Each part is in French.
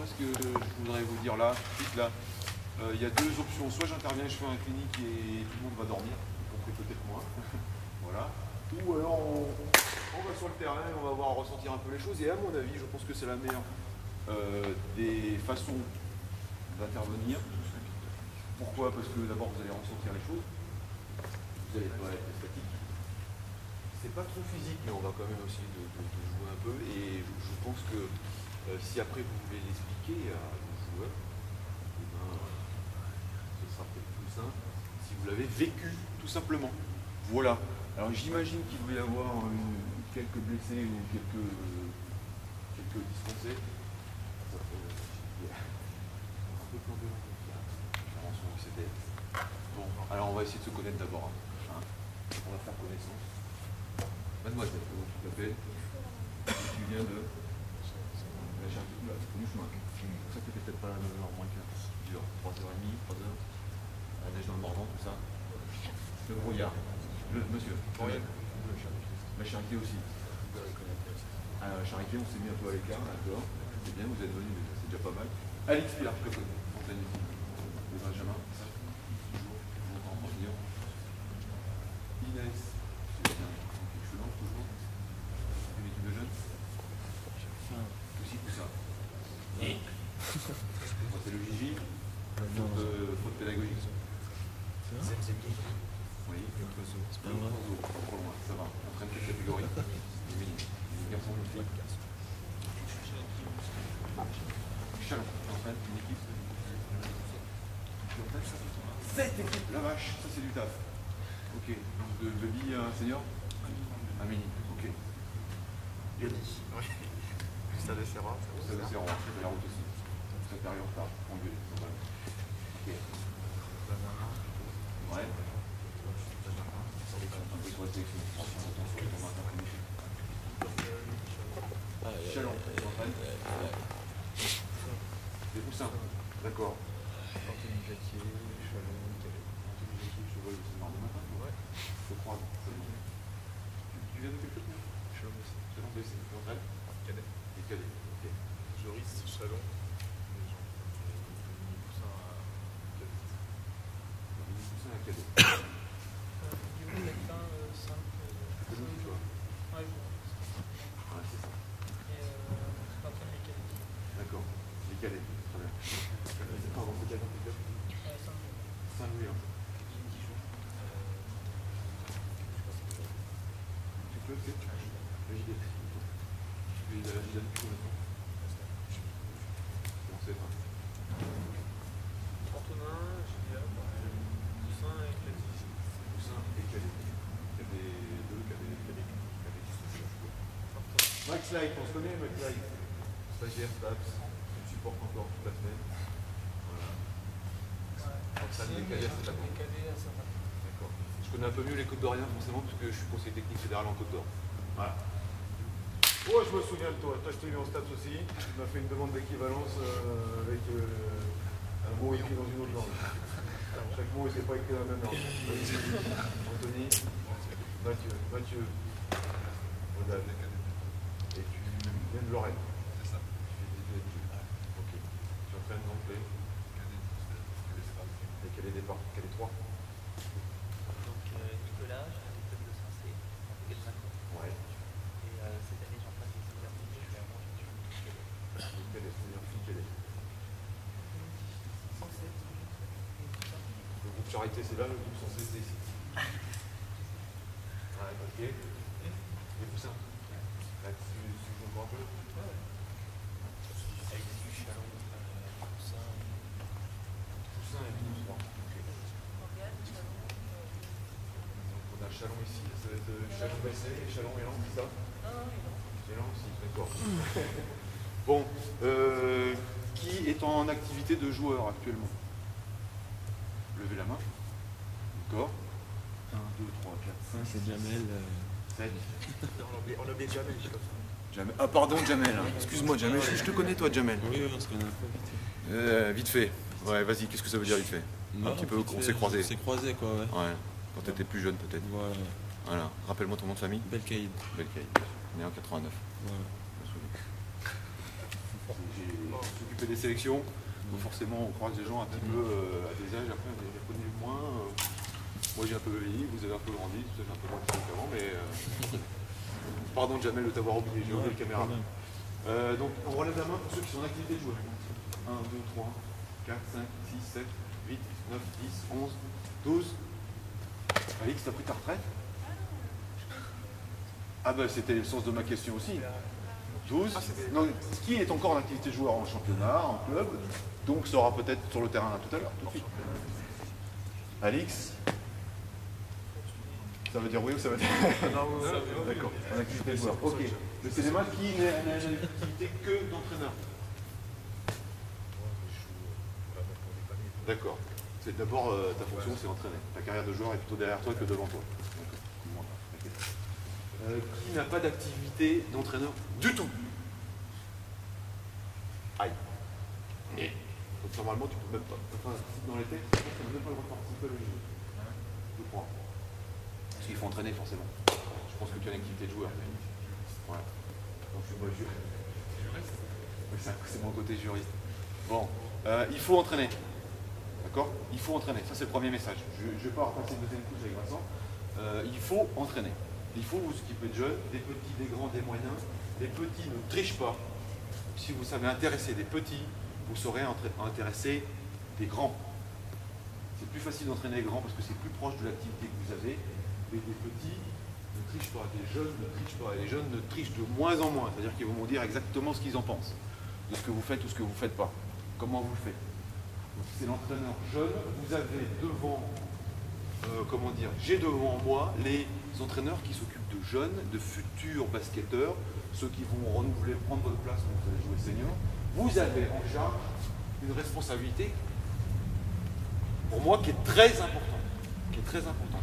parce que je voudrais vous dire là, tout de suite là, il y a deux options. Soit j'interviens, je fais un clinique et tout le monde va dormir, y compris peut-être moi. Voilà. Ou alors on va sur le terrain et on va voir ressentir un peu les choses. Et à mon avis, je pense que c'est la meilleure des façons d'intervenir. Pourquoi? Parce que d'abord vous allez ressentir les choses. Vous allez être statique. C'est pas trop physique, mais on va quand même essayer de jouer un peu. Et je pense que si après vous voulez l'expliquer à vos joueurs, eh ben, ce sera peut-être plus simple si vous l'avez vécu, tout simplement. Voilà. Alors j'imagine qu'il doit y avoir quelques blessés ou quelques dispensés. Ça fait un peu plan de intervention UCD. Bon, alors on va essayer de se connaître d'abord. Hein. On va faire connaissance. Mademoiselle, comment tu t'appelles? Tu viens de la Charité du chemin. C'est pour ça que tu n'étais peut-être pas là à 9h moins 15. 3h30, 3h. La neige dans le Morvan, tout ça. Le brouillard. Monsieur, la Charité aussi. À la Charité, on s'est mis un peu à l'écart, d'accord. C'est bien, vous êtes venus, c'est déjà pas mal. Alix Pilar, je le connais. Fontaine, le Benjamin, ça. Toujours, longtemps, Morillon. Inès, c'est bien. Excellent, toujours. Une équipe de jeunes. Aussi tout ça. C'est le Gigi. Faute pédagogique. Oui, c'est pas loin. Pas trop loin, ça va. On traîne quelle catégorie? Les garçons, les filles. Chalon, on traîne une équipe. 7 équipes, la vache, ça c'est du taf. Ok, donc de Baby à un senior? Un mini, ok. Yoni. Oui. Ça desserra. Ça desserra, c'est de la route aussi. Ça t'arrive en retard, en gueule, c'est normal. Ok. Ouais. Chalon, des poussins, d'accord. Anthony Jacquier, Chalon, Anthony Jacquier, je vois, c'est mardi matin. Ouais. Je crois. Tu viens de quelque chose? Chalon aussi. Chalon, c'est André. Cadet. Et Cadet, ok. Joris, Chalon. Poussin à Cadet. Poussin à Cadet. Ouais, c'est ça. D'accord. Les cadets, très bien. Pardon, c'est quel club? Saint-Louis. Tu peux, c'est le JD. Tu es à la JD depuis combien de temps? Comment c'est ça? Antonin, JDA, Poussin et Cadet. Poussin et Cadet. Cadet 2, Cadet 10. Max Light, on se connaît, Max Light. Stagiaire, STAPS, on supporte encore toute la semaine. Voilà. Des cadets à Saint-Amand. D'accord. Je connais un peu mieux les Côtes d'Orient, forcément, parce que je suis conseiller technique fédéral en Côte d'Or. Voilà. Oh, je me souviens de toi. Toi, je t'ai vu en STAPS aussi. Tu m'as fait une demande d'équivalence avec un mot écrit dans une autre langue. Chaque mot n'était pas écrit dans la même langue. Anthony, Mathieu, Rodal. Et tu viens de Lorraine. C'est ça. Ok. Tu entraînes donc les quel est départ? Quel est 3? Donc Nicolas, j'ai un club de Saint-Cé, en quel 5 ans. Ouais. Et cette année j'en passe des universités, je vais à moi, je suis cadet. Quel est? C'est-à-dire fille quel est? 107. Le groupe Charité c'est là, le groupe Censé c'est ici. Ouais, ok. Les poussins. Là, tu comprends un peu? Ouais. Avec du Chalon, Poussin. Poussin et Mini 3. Okay. Donc on a Chalon ici. Ça va être Chalon Bessé et Chalon Élan, c'est ça? Élan aussi, d'accord. Bon, qui est en activité de joueur actuellement? Levez la main. D'accord. 1, 2, 3, 4, 5. C'est Jamel. 7. On oublie Jamel, je crois. Jamel. Ah pardon Jamel, excuse-moi Jamel, je te connais toi Jamel. Oui, on se connaît un peu vite. Vite fait. Ouais, vas-y, qu'est-ce que ça veut dire vite fait? Un petit peu, on s'est croisés. On s'est croisés quoi, ouais. Ouais, quand t'étais plus jeune peut-être. Voilà. Voilà, rappelle-moi ton nom de famille. Belkaïd. Belkaïd, né en 89. Voilà. J'ai s'occuper des sélections. Donc forcément, on croise des gens un petit peu à des âges, après on les connaît moins. Moi j'ai un peu vieilli, vous avez un peu grandi, vous avez un peu moins de qu'avant, mais... Pardon Jamel de t'avoir oublié, j'ai oublié le caméra. Donc on relève la main pour ceux qui sont en activité de joueur. 1, 2, 3, 4, 5, 6, 7, 8, 9, 10, 11, 12. Alix, t'as pris ta retraite? Ah ben c'était le sens de ma question aussi. 12. Non, qui est encore en activité de joueur en championnat, en club, donc sera peut-être sur le terrain tout à l'heure, tout de suite. Alix? Ça veut dire oui ou ça veut dire non? D'accord, en activité de joueur. Ok. Le cinéma qui n'est en activité que d'entraîneur. D'accord. C'est d'abord ta fonction, c'est entraîner. Ta carrière de joueur est plutôt derrière toi que devant toi. Qui n'a pas d'activité d'entraîneur du tout? Aïe. Donc normalement tu peux même pas. Enfin, dans les textes, tu n'as même pas le droit de participer à l'OJJ. Je crois. Parce qu'il faut entraîner forcément. Je pense que tu as une activité de joueur. Voilà. Donc je suis pas juriste. Oui, c'est mon côté juriste. Bon, il faut entraîner. D'accord? Il faut entraîner. Ça c'est le premier message. Je ne vais pas repasser une deuxième couche avec Vincent. Il faut entraîner. Il faut vous occuper de jeunes, des petits, des grands, des moyens. Les petits ne trichent pas. Si vous savez intéresser des petits, vous saurez intéresser des grands. C'est plus facile d'entraîner les grands parce que c'est plus proche de l'activité que vous avez. Mais des petits ne trichent pas, des jeunes ne trichent pas. Et les jeunes ne trichent de moins en moins. C'est-à-dire qu'ils vont vous dire exactement ce qu'ils en pensent. De ce que vous faites ou ce que vous ne faites pas. Comment vous le faites. C'est l'entraîneur jeune. Vous avez devant, comment dire, j'ai devant moi les entraîneurs qui s'occupent de jeunes, de futurs basketteurs, ceux qui vont renouveler, prendre votre place quand vous allez jouer senior. Vous avez en charge une responsabilité, pour moi, qui est très importante.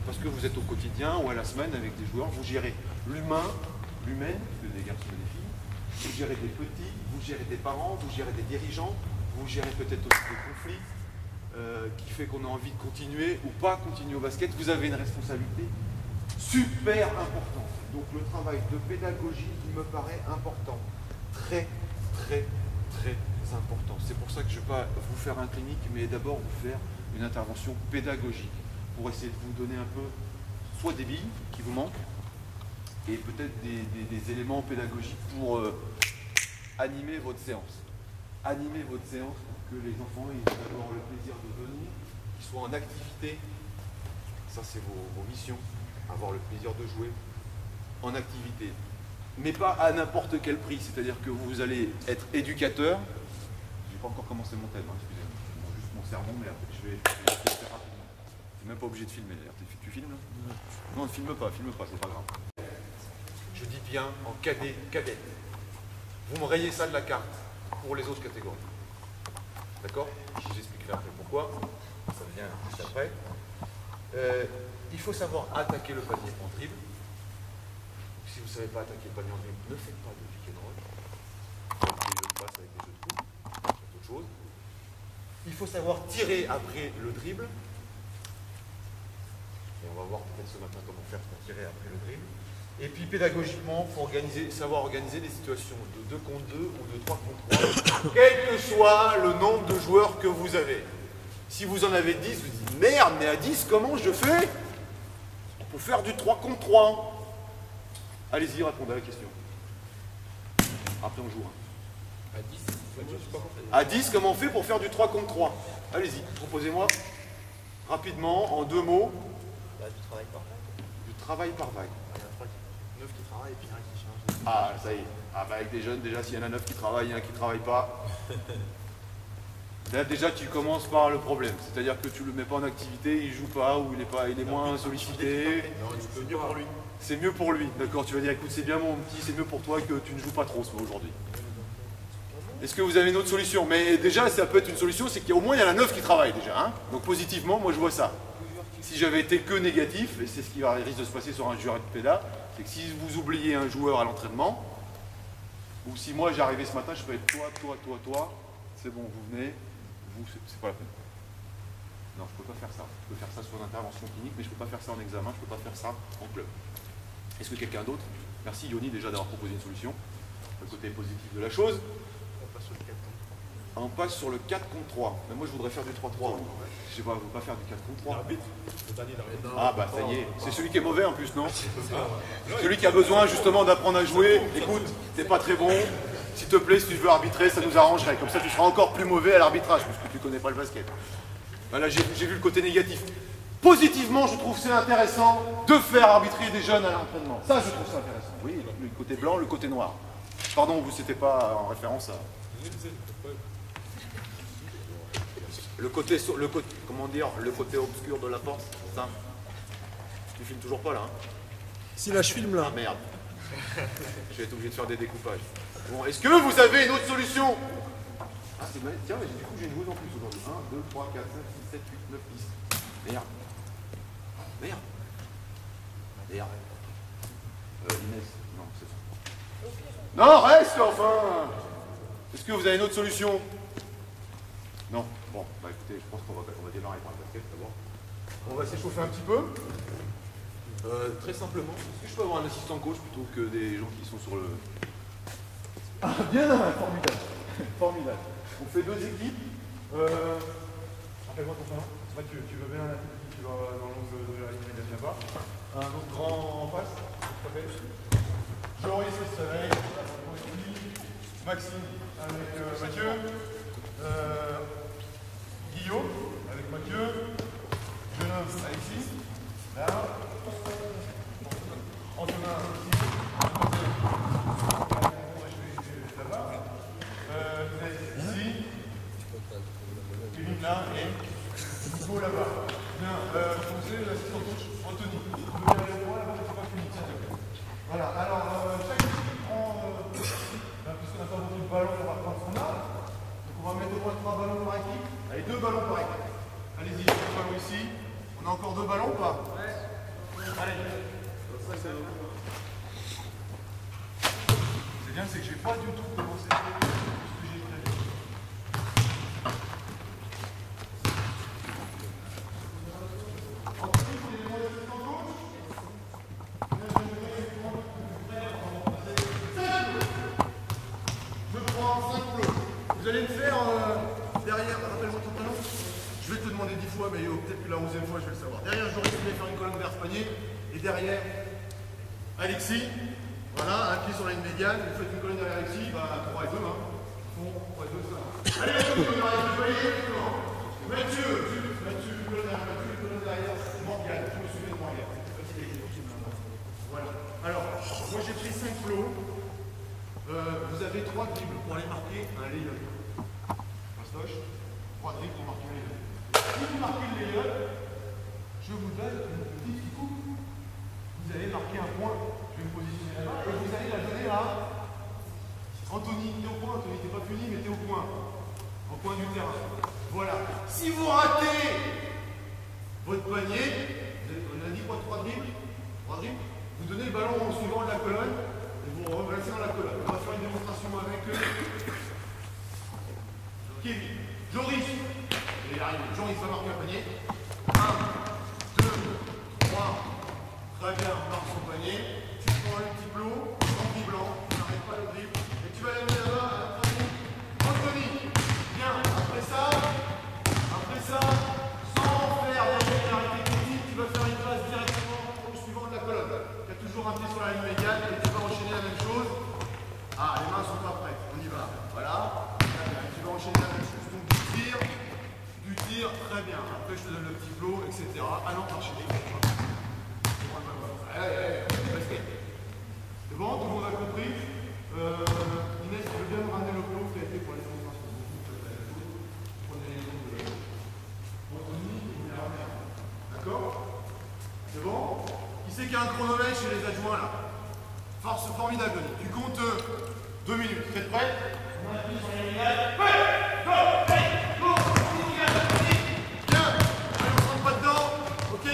Parce que vous êtes au quotidien ou à la semaine avec des joueurs, vous gérez l'humain, l'humaine, des garçons et des filles, vous gérez des petits, vous gérez des parents, vous gérez des dirigeants, vous gérez peut-être aussi des conflits qui fait qu'on a envie de continuer ou pas continuer au basket. Vous avez une responsabilité super importante. Donc le travail de pédagogie, il me paraît important. Très, très, très important. C'est pour ça que je ne vais pas vous faire un clinique, mais d'abord vous faire une intervention pédagogique pour essayer de vous donner un peu, soit des billes qui vous manquent, et peut-être des éléments pédagogiques pour animer votre séance. Animer votre séance pour que les enfants aient d'abord le plaisir de venir, qu'ils soient en activité. Ça, c'est vos missions. Avoir le plaisir de jouer en activité. Mais pas à n'importe quel prix. C'est-à-dire que vous allez être éducateur. Je n'ai pas encore commencé mon thème, hein, excusez-moi. Juste mon sermon, mais je vais le faire rapidement. Tu n'es même pas obligé de filmer. Tu filmes là? Non, ne filme pas, c'est pas grave. Je dis bien en cadet, cadette. Vous me rayez ça de la carte pour les autres catégories. D'accord? Je vous expliquerai après pourquoi. Ça vient juste après. Il faut savoir attaquer le panier en dribble. Si vous ne savez pas attaquer le panier en dribble, ne faites pas de pick and roll. Avec des jeux de passe, avec des jeux de coups, c'est autre chose. Il faut savoir tirer après le dribble. Et on va voir peut-être ce matin comment faire pour tirer après le dribble. Et puis pédagogiquement, il faut savoir organiser des situations de 2 contre 2 ou de 3 contre 3, quel que soit le nombre de joueurs que vous avez. Si vous en avez 10, vous dites merde, mais à 10, comment je fais? On peut faire du 3 contre 3. Allez-y, répondez à la question. Après, on joue. Hein. À 10, comment on fait pour faire du 3 contre 3? Allez-y, proposez-moi rapidement, en 2 mots. Bah, du travail par vague. Du travail par vague. Il y en a 9 qui travaillent et puis un qui change. Ah, ça y est. Ah, bah, avec des jeunes, déjà, s'il y en a 9 qui travaillent et un qui ne travaille pas. Là, déjà, tu commences par le problème. C'est-à-dire que tu ne le mets pas en activité, il ne joue pas, ou il est moins sollicité. C'est mieux pour lui. C'est mieux pour lui. D'accord, tu vas dire, écoute, c'est bien mon petit, c'est mieux pour toi que tu ne joues pas trop aujourd'hui. Est-ce que vous avez une autre solution? Mais déjà, ça peut être une solution, c'est qu'au moins, il y en a 9 qui travaillent déjà. Hein, donc positivement, moi, je vois ça. Si j'avais été que négatif, et c'est ce qui risque de se passer sur un joueur de pédale, c'est que si vous oubliez un joueur à l'entraînement, ou si moi, j'arrivais ce matin, je peux être toi, c'est bon, vous venez. C'est pas la peine. Non, je ne peux pas faire ça. Je peux faire ça sur une intervention clinique, mais je ne peux pas faire ça en examen, je ne peux pas faire ça en club. Est-ce que quelqu'un d'autre? Merci Yoni déjà d'avoir proposé une solution. Le côté positif de la chose. On passe sur le 4 ans. On passe sur le 4 contre 3. Mais moi je voudrais faire du 3-3. Je sais pas, vous ne pas faire du 4 contre 3. Ah bah ça y est. C'est celui qui est mauvais en plus, non? Celui qui a besoin justement d'apprendre à jouer. Écoute, t'es pas très bon. S'il te plaît, si tu veux arbitrer, ça nous arrangerait. Comme ça tu seras encore plus mauvais à l'arbitrage, parce que tu connais pas le basket. Voilà, j'ai vu le côté négatif. Positivement, je trouve c'est intéressant de faire arbitrer des jeunes à l'entraînement. Ça, je trouve ça intéressant. Oui, le côté blanc, le côté noir. Pardon, vous, c'était pas en référence à... comment dire, le côté obscur de la porte, c'est ça? Tu filmes toujours pas là, hein? Si là je filme là. Ah merde. Je vais être obligé de faire des découpages. Bon, est-ce que vous avez une autre solution? Ah c'est mal. Tiens, mais du coup j'ai une joueuse en plus aujourd'hui. 1, 2, 3, 4, 5, 6, 7, 8, 9, 10. Merde. Merde. Merde. Inès, non, c'est ça. Non, reste enfin. Est-ce que vous avez une autre solution? Non. Bon, bah écoutez, je pense qu'on va démarrer par le basket d'abord. On va s'échauffer un petit peu. Très simplement, est-ce que je peux avoir un assistant coach plutôt que des gens qui sont sur le... Ah bien, formidable. Formidable. On fait 2 équipes. Rappelle-moi ton prénom. Tu veux bien la petite qui va dans l'once de la ligne médiane là-bas. Un autre grand en face. Joris qui se réveille. Maxime avec Mathieu. Guillaume avec Mathieu. Jeune homme Alexis. Là. Antonin ici. Là-bas. Ici. Kevin là et Hugo là-bas. Bien, posez l'assistant coach Anthony. Vous allez aller voir là-bas, c'est pas fini. Voilà, alors chaque équipe prend, puisqu'on n'a pas beaucoup de ballons, on va prendre son arme. Donc on va mettre au moins 3 ballons par équipe. Allez, 2 ballons par équipe. Allez-y, 2 ballons ici. On a encore 2 ballons ou pas? Ouais. Allez. C'est bien, c'est que je n'ai pas du tout commencé ce que j'ai prévu. Je prends 5 plots. Vous allez me faire derrière, rappelle-moi ton prénom. Je vais te demander 10 fois, mais peut-être que la 11e fois je vais le savoir. Derrière, j'aurais voulu faire une colonne vers ce panier. Et derrière, Alexis. Voilà, un pied sur la ligne médiane. Vous faites une colonne derrière Alexis. Bah, 3 et 2, hein. 3 et 2, ça. Allez, Mathieu, on arrive, vous voyez. Mathieu, une colonne derrière Mathieu, une colonne derrière Morgane. Je me souviens de Morgane. Voilà. Alors, moi j'ai pris 5 plots. Vous avez 3 dribbles pour aller marquer un lay-up. Fastoche, 3 dribbles pour marquer un lay-up. Si vous marquez le lay-up, je vous donne une petite coupe. Vous allez marquer un point. Je vais me positionner là-bas et vous allez la donner à Anthony. T'es au point, Anthony, t'es pas fini, mais t'es au point. Au point du terrain. Voilà. Si vous ratez votre panier, on a dit quoi, 3 dribbles? 3 dribbles. Vous donnez le ballon au suivant de la colonne et vous reversez dans la colonne. On va faire une démonstration avec Kevin. Joris. Il arrive. Joris va marquer un panier. 1, 2, 3. Très bien, on marque son panier. Tu prends le petit plot, en blanc, tu n'arrêtes pas le dribble. Et tu vas l'amener là-bas à la fin. Anthony. Bien. Après ça, sans faire l'arrêté technique, tu vas faire une passe directement au suivant de la colonne. Tu as toujours un pied sur la ligne médiane et tu vas enchaîner la même chose. Ah, les mains sont pas prêtes. On y va. Voilà. Tu vas enchaîner la même chose. Donc du tir, très bien. Après, je te donne le petit plot, etc. Ah non, enchaîner. C'est bon, tout le monde a compris. Inès, tu veux bien me ramener le plot qui a été pour les démonstrations. Prenez les noms de Anthony et vous les ramenez. D'accord? C'est bon? Qui c'est qui a un chronomètre chez les adjoints là? Force formidable, Denis. Tu comptes 2 minutes. Vous êtes prêts? On appuie sur les réglages. Go! Go! Bien! Allez, on ne rentre pas dedans. Ok.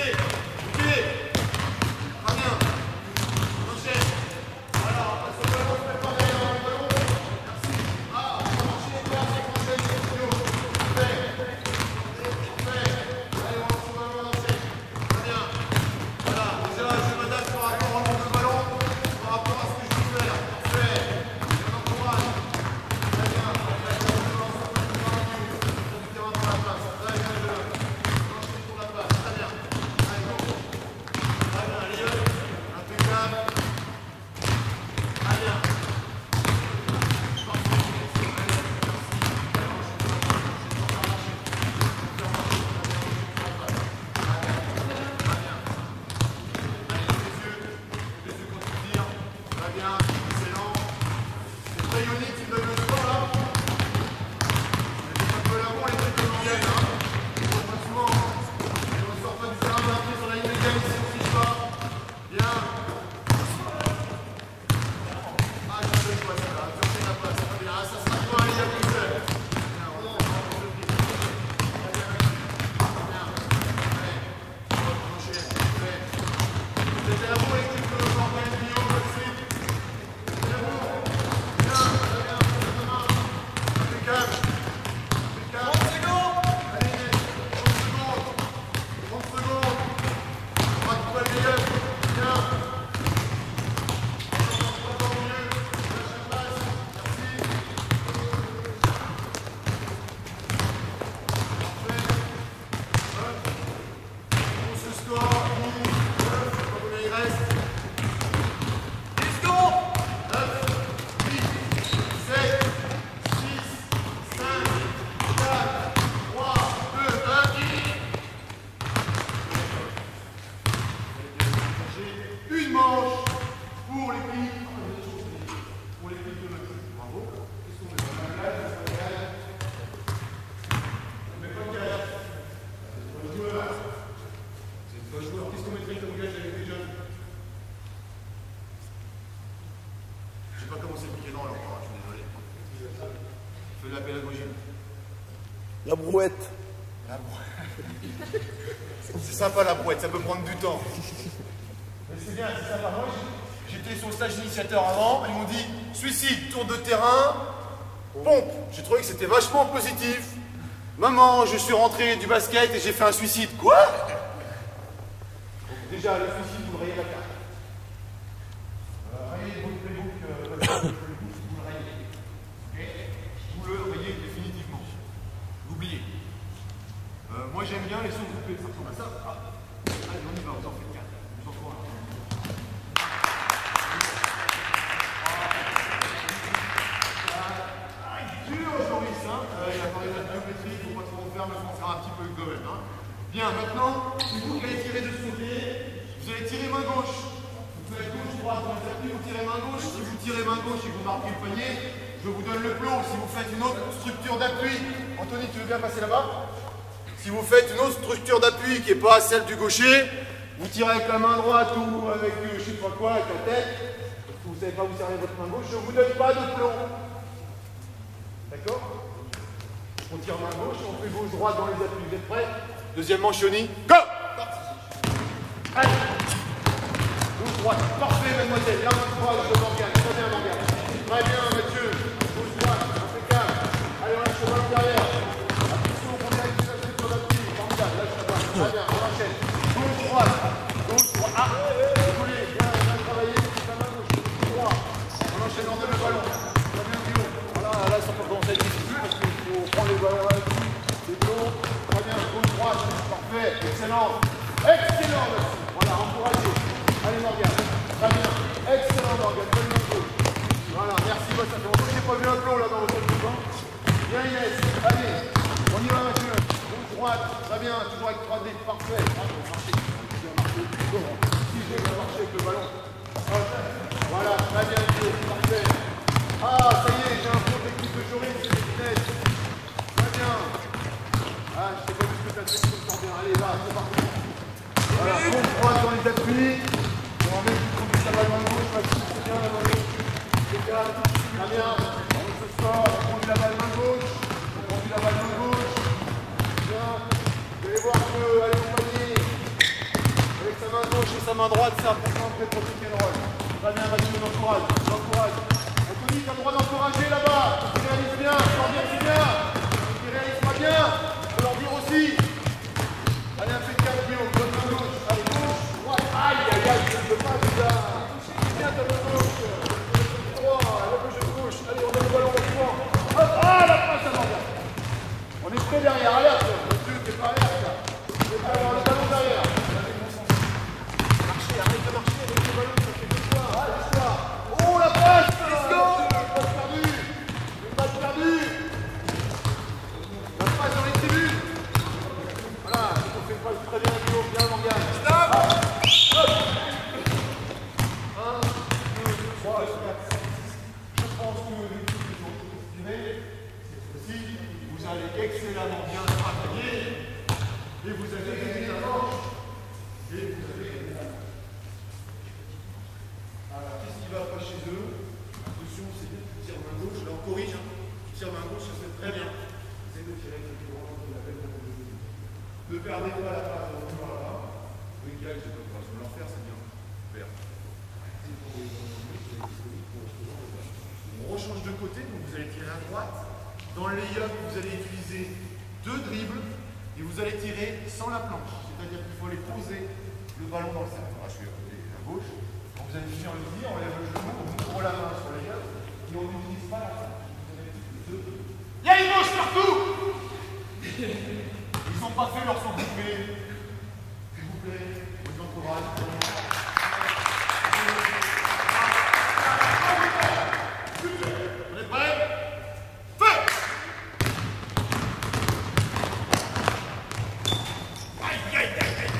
bien ici, on triche pas. Bien. Ah, je ne sais pas ça là. Sortez la passe, ça va bien. Ah, ça sera toi, il y a plus seul. Bien, on va faire un peu de pied. Bien. Allez. On va enchaîner. C'était la bonne équipe de Morgan Guillaume, merci. C'était la bonne. Bien, bien, bien. Impeccable. Impeccable. 30 secondes. Allez, 30 secondes. 30 secondes. On va trouver le meilleur. Bien. Encore mieux. Lâche la place. Merci. Parfait. Hop. On se score. 12. 9. Je sais pas combien il reste. 10 secondes. 9. 8. 7. 6. 5. 4. 3. 2. 1. Une manche pour l'équipe. Pour l'équipe de notre équipe. Bravo. Qu'est-ce qu'on met? On met pas de gage. On met pas de gage. C'est pas joueur. C'est pas joueur. Qu'est-ce qu'on mettrait comme gage avec les jeunes? Je sais pas comment c'est piqué dans leur part, je suis désolé. Fais de la pédagogie. La brouette. La brouette. C'est sympa la brouette, ça peut prendre du temps. Mais c'est bien, c'est sympa. Moi, j'étais sur le stage initiateur avant, ils m'ont dit suicide, tour de terrain, pompe. J'ai trouvé que c'était vachement positif. Maman, je suis rentré du basket et j'ai fait un suicide. Quoi? Donc, déjà, le suicide, vous le rayez la carte. Rayez votre playbook, vous le rayez. Ok? Vous le rayez définitivement. L'oubliez. Moi j'aime bien les sons groupés, ça ressemble à ça. Ah. Allez, on y va, vous en faites 4. Vous en faites 1. Dur Joris, hein. Il a parlé de la biométrie, il ne faut pas trop en faire, mais il faut en faire un petit peu quand même. Hein. Bien, maintenant, c'est vous qui allez tirer de ce côté. Vous allez tirer main gauche. Vous faites gauche, droite, dans les appuis, vous tirez main gauche. Si vous tirez main gauche et que vous marquez le panier, je vous donne le plomb. Si vous faites une autre structure d'appui, Anthony, tu veux bien passer là-bas? Si vous faites une autre structure d'appui qui n'est pas celle du gaucher, vous tirez avec la main droite ou avec je ne sais pas quoi, avec la tête, parce que vous ne savez pas vous servir votre main gauche, je ne vous donne pas de plomb. D'accord? On tire main gauche, on fait gauche-droite dans les appuis. Vous êtes prêts? Deuxième manche, Yoni. Go! Allez! Gauche-droite. Parfait, mademoiselle. La main droite de Morgane. Très bien, Morgane. Très bien, Mathieu. Gauche-droite. Impeccable. Allez, on lâche le ballon derrière. Attention, on est avec la structure d'appui. Formidable. Lâche la balle. Très bien, on enchaîne. Gauche-droite. Gauche-droite. Ah! Décollé. Bien, bien travaillé. C'est la main gauche. Droite. On enchaîne en deux le ballon. Très bien, Guillaume. Voilà, là, ça peut commencer à être difficile parce qu'il faut prendre les ballons à l'appui. C'est long. Très bien, gauche-droite. Parfait. Excellent. Excellent, merci. Voilà, encouragez. Allez, Morgane. Très bien. Excellent, Morgane. Bonne main gauche. Voilà, merci. Ça fait longtemps que je n'ai pas vu un plomb là dans votre mouvement. Bien, Inès. Allez, on y va, Mathieu. Gauche-droite. Très bien. Toujours avec 3D. Parfait. Bravo, marchez. Si j'ai bien marché avec le ballon. Voilà, très bien, Guillaume. Parfait. Ah, ça y est, j'ai un pro technique de Joris. C'est Inès. Très bien. Ah, je sais pas ce que tu as fait, tu me sens bien. Allez, va, c'est parti. Voilà, gauche, droite dans les appuis. On va mettre une conduite la balle main gauche, Maxime, c'est bien la main gauche. C'est calme, très bien. On se sort, on conduit la balle main gauche. On conduit la balle main gauche. Bien. Vous allez voir que, allez au panier. Avec sa main gauche et sa main droite, c'est important de faire pick and roll. Très bien, Mathieu, on encourage. Anthony, tu as le droit d'encourager là-bas. Tu réalises bien, tu leur dire c'est bien. Tu réalises pas bien, tu peux leur dire aussi. Allez, impeccable, Guillaume, bonne main gauche. Allez, gauche, droite. Aïe, aïe, aïe, je ne peux pas, déjà. Bien ta main gauche. Droit, la gauche. Allez, on donne le ballon au point. Hop, ah, la passe à Morgane. On est prêt derrière, alerte. Monsieur, t'es pas alerte, là. T'es pas avoir le ballon derrière. Marchez, arrête de marcher avec le ballon, ça fait deux fois. Ah, deux fois. Oh, la passe. Let's go. Une passe perdue. Une passe perdue. La passe dans les tribunes. Voilà, on fait une passe très Très bien. Essayez de tirer avec le courant de la belle. Ne perdez pas la phase de voir là. Oui, Gaël, j'ai pas de façon de leur faire, c'est bien. Super. On rechange de côté, donc vous allez tirer à droite. Dans le lay-up, vous allez utiliser 2 dribbles et vous allez tirer sans la planche. C'est-à-dire qu'il faut aller poser le ballon dans le cercle. Je suis à côté à gauche. Quand vous allez finir le tir, on lève le genou, on ouvre la main sur le lay-up et on n'utilise pas la planche. Il y a une gauche partout. Ils n'ont pas fait leur son coupé. S'il vous plaît, on encourage. On est prêts? Feu! Aïe, aïe, aïe, aïe.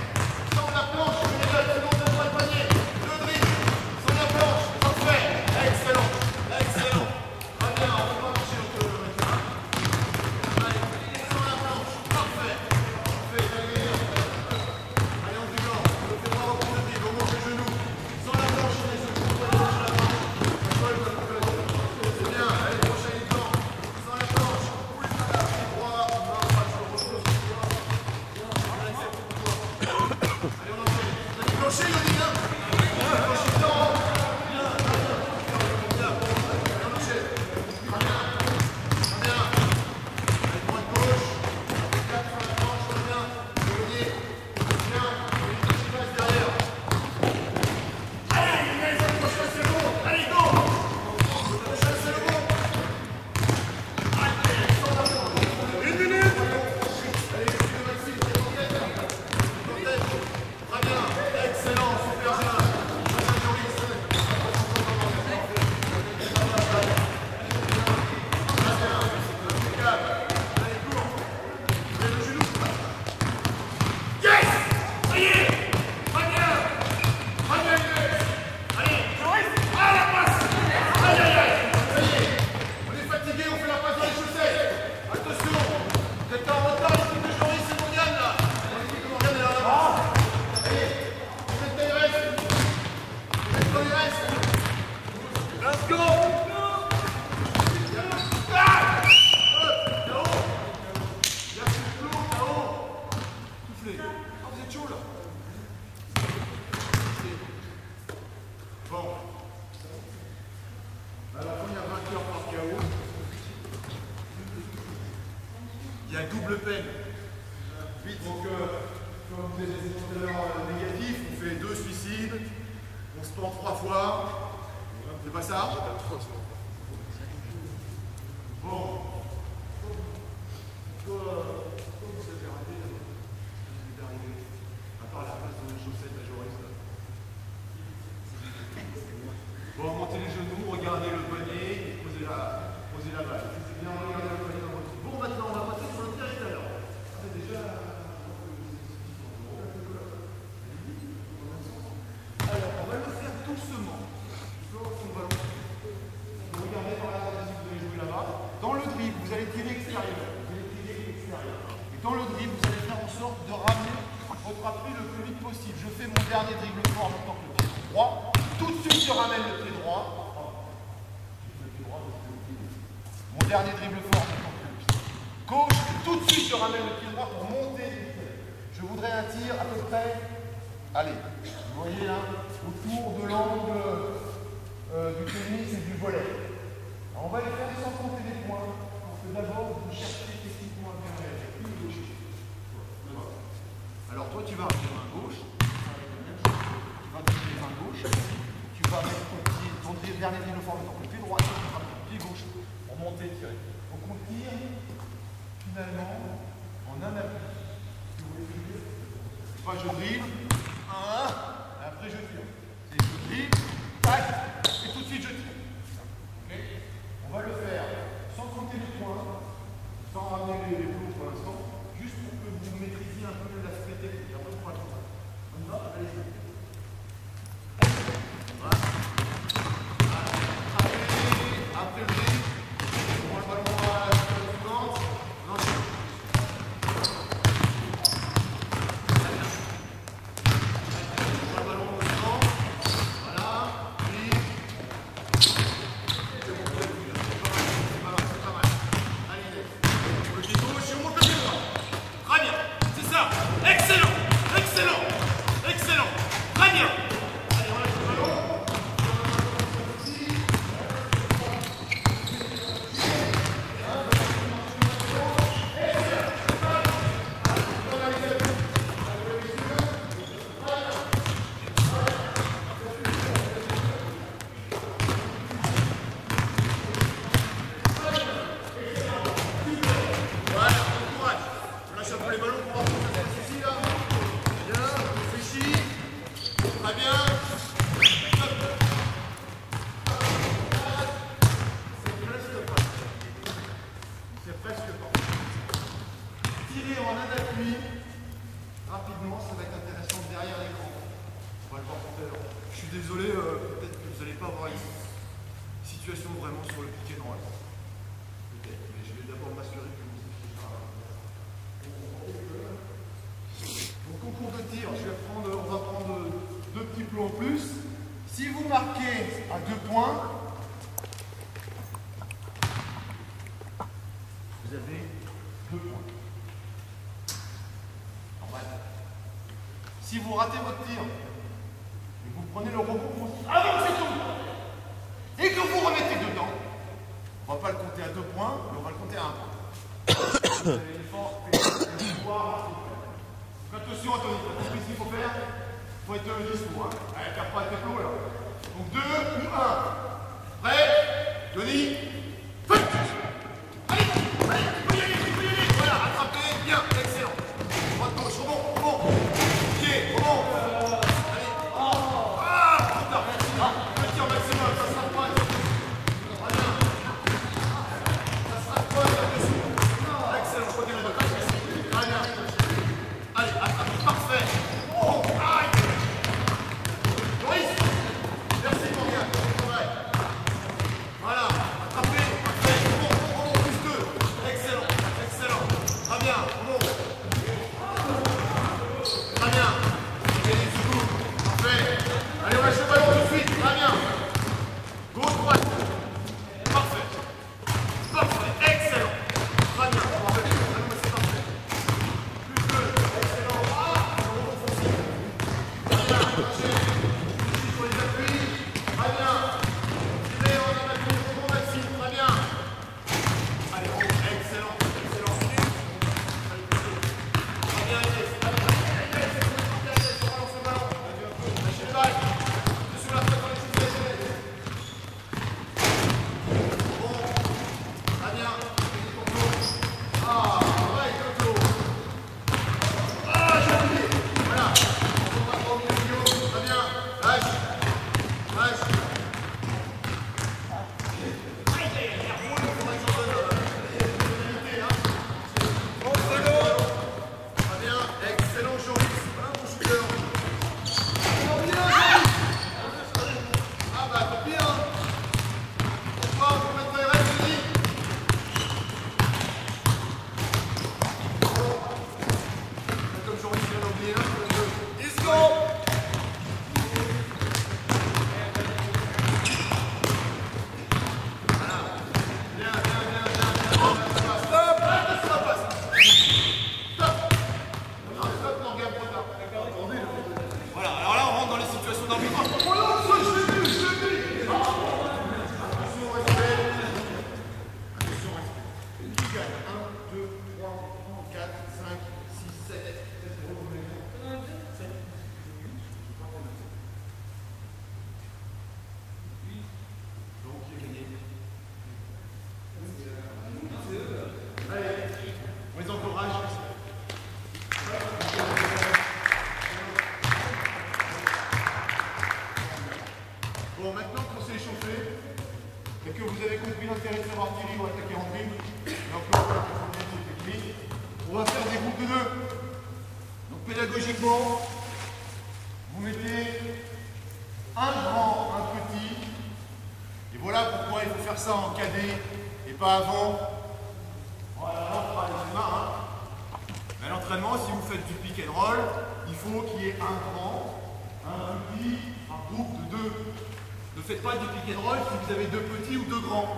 Sans la planche, je vais déjà tout le monde devant le panier. Le dribble, sans la planche, parfait. Excellent, excellent. Très bien, on va marcher au tour. Allez, sans la planche, parfait. Parfait, allez, allez, en dribblant. Ne fais pas reprendre le dribble, on monte les genoux. Sans la planche, on est sur le coup, on va la planche. C'est bien, allez, prochain plan. Sans la planche, pousse la barre, pied droit. Non, pas sur le repose. On accepte pour toi. Allez, on enchaîne. Vous avez planché, Yodina? Planché dedans. Bien, bien. Allez, on enchaîne. Très bien. Très bien. Allez, droite gauche. 4 sur la planche, très bien. Yodina. Bien. Et qui passe derrière. Allez, allez, prochain, c'est bon. Allez, go. Prochain, c'est le bon. Allez, sans la planche. 1 minute. Allez, excusez Maxime, c'est bon, très bien. Très bien, excellent, super bien. Allez, cours. Lève le genou. Yes! Ça y est! Très bien! Très bien, Inès. Allez, Joris! Ah, la passe! Aïe, aïe, aïe! Ça y est! On est fatigué, on fait la passe dans les chaussettes. Attention! Vous êtes en retard, l'équipe de Joris et Morgane, là. L'équipe de Morgane est là là-bas. Allez, vous êtes dans les restes. Vous êtes dans les restes. Let's go! Ah! K.O. Il y a plus de flot, K.O. Soufflez. Ah, vous êtes chaud, là. Bon. À la fin, il y a vainqueur par KO. Il y a double peine. Vite. Donc, comme vous avez dit tout à l'heure, négatif, on fait 2 suicides, on se pend 3 fois. C'est pas ça? Bon. Pourquoi vous avez arrêté là? Vous êtes arrivé. À part la place dans les chaussettes à Joris là. Bon, montez les genoux, regardez le panier et posez la balle. C'est bien, regardez le panier dans votre. Bon, maintenant, on va passer sur le territoire. C'est déjà. Alors, on va le faire doucement. Vous ballon. Vous regardez par là si vous allez jouer là-bas. Dans le dribble, vous allez tirer extérieur. Vous allez tirer extérieur. Et dans le dribble, vous allez faire en sorte de ramener votre appui le plus vite possible. Je fais mon dernier dribble fort en même temps que le pied droit. Tout de suite, je ramène le pied droit. Mon dernier dribble fort en même temps que le pied gauche. Tout de suite, je ramène le pied droit pour monter. Je voudrais un tir à peu près. Allez, vous voyez là, autour de l'angle du tennis et du volley. Alors, on va les faire sans compter les points. Parce que d'abord, vous cherchez techniquement à bien réagir. Alors toi, tu vas ramener main gauche. Tu vas tirer main gauche. Tu vas mettre ton dernier dribble fort dans le pied droit. Tu vas mettre ton pied gauche pour monter et tirer. Donc on tire finalement en un appui. Si vous voulez tirer. Pas je dribble. 1, et après je tire. C'est je dribble, tac, et tout de suite je tire. Okay. On va le faire sans compter les points, sans ramener les plots pour l'instant, juste pour que vous maîtrisiez un peu l'aspect technique. Après, on va le faire. On y va, allez-y. Voilà. Après le dribble, on prend le ballon à la suivante, on enchaîne. désolé, peut-être que vous n'allez pas avoir une situation vraiment sur le piquet droit. Peut-être, mais je vais d'abord m'assurer que vous êtes pas. Donc en cours de tir, on va prendre deux petits plots en plus. Si vous marquez à 2 points, vous avez 2 points. Normal. Si vous ratez votre tir, et vous prenez le rebond, vous avancez tout, et que vous remettez dedans, on ne va pas le compter à 2 points, mais on va le compter à 1 point. Vous avez l'effort, le pouvoir. Attention, Anthony, tu as compris ce qu'il faut faire? Il faut être dispo, hein. Allez, perds pas tes plots là. Donc 2 ou 1. Prêt? Tony? Feu! Allez, allez, tu peux y aller, voilà, attrapez, bien, excellent. Droite gauche, rebond, pied, rebond. Allez, trop tard, le tir maximum, ça sera pas. Très bien. Ça sera pas là-dessus. Excellent, je continue de passer. Très bien. Allez, attrape, parfait. Oh, aïe. Maurice, merci mon gars, c'est vrai. Voilà, attrapez, parfait. Bon, plus 2. Excellent, excellent. Très bien, bon. Très bien. Allez, du coup, parfait. Allez, on lâche le ballon tout de suite, très bien. Gauche, droite. Parfait. Parfait, excellent. Très bien, parfait. Allez, c'est parfait. Plus 2, excellent. Ah, on offensif. Très bien, lâchez. Sur les appuis. Très bien. Tirez, on a battu le rebond Maxime. Très bien. Allez, bon, excellent, excellent. Allez, très bien, Inès. Très bien. Inès, on relance le ballon. Lâchez le balle. Sur la tête dans les choses. Bon. Très bien. Ah, ouais, Toto. Ah, j'ai oublié. Voilà. On va pas au milieu. Très bien. Lâche. Lâche. Très bien. Excellent, Joris. Voilà, mon shooter. Oh, bien, Joris. Ah, bah, tant pis, hein. Pourquoi vous mettez les règles, Denis? Comme Joris vient d'oublier là, c'est le jeu. Let's go! Voilà. Bien, bien, bien, bien, bien. Stop! Arrête, ça passe. Stop! Non, stop, non, regarde, trop tard. Voilà, alors là, on rentre dans les situations d'arbitrage. Oh non, ça, je l'ai vu, je l'ai vu. Attention, respect. Attention, respect. Qui gagne? 1, 2, 3, 4, 5, 6, 7, 7. Donc, il est gagné. Allez, on les encourage. Bon, maintenant qu'on s'est échauffé et que vous avez compris l'intérêt de savoir tirer ou attaquer en dribble, et encore une fois, bien ces techniques, on va faire des groupes de 2. Donc pédagogiquement, vous mettez un grand, un petit, et voilà pourquoi il faut faire ça en cadet et pas avant. Voilà, on fera les humains, hein. Mais à l'entraînement, si vous faites du pick and roll, il faut qu'il y ait un grand, un petit, un groupe de 2. Ne faites pas du pick and roll si vous avez 2 petits ou 2 grands.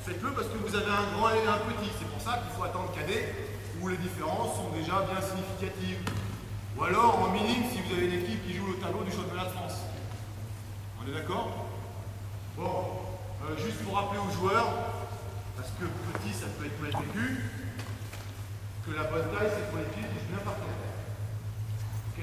Faites-le parce que vous avez un grand et un petit. C'est pour ça qu'il faut attendre cadet où les différences sont déjà bien significatives. Ou alors en minime si vous avez une équipe qui joue le tableau du championnat de France. On est d'accord? Bon, juste pour rappeler aux joueurs, parce que petit ça peut être mal vécu, que la bonne taille c'est pour les pieds qui jouent bien par terre. Ok?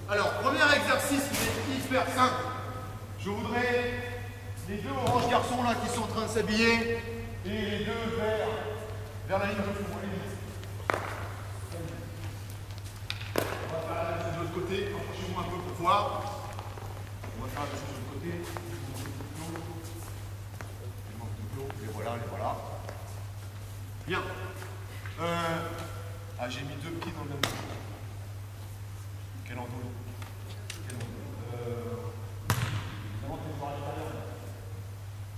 Alors, premier exercice, il est hyper simple. Je voudrais les deux oranges garçons là qui sont en train de s'habiller et les deux verts vers la ligne de fond. On va faire la même chose de l'autre côté. Approchez-moi un peu pour voir. On va faire la même chose de l'autre côté. Il manque de l'eau. Les voilà, les voilà. Bien. Ah, j'ai mis deux pieds dans le même endroit. Quel endroit?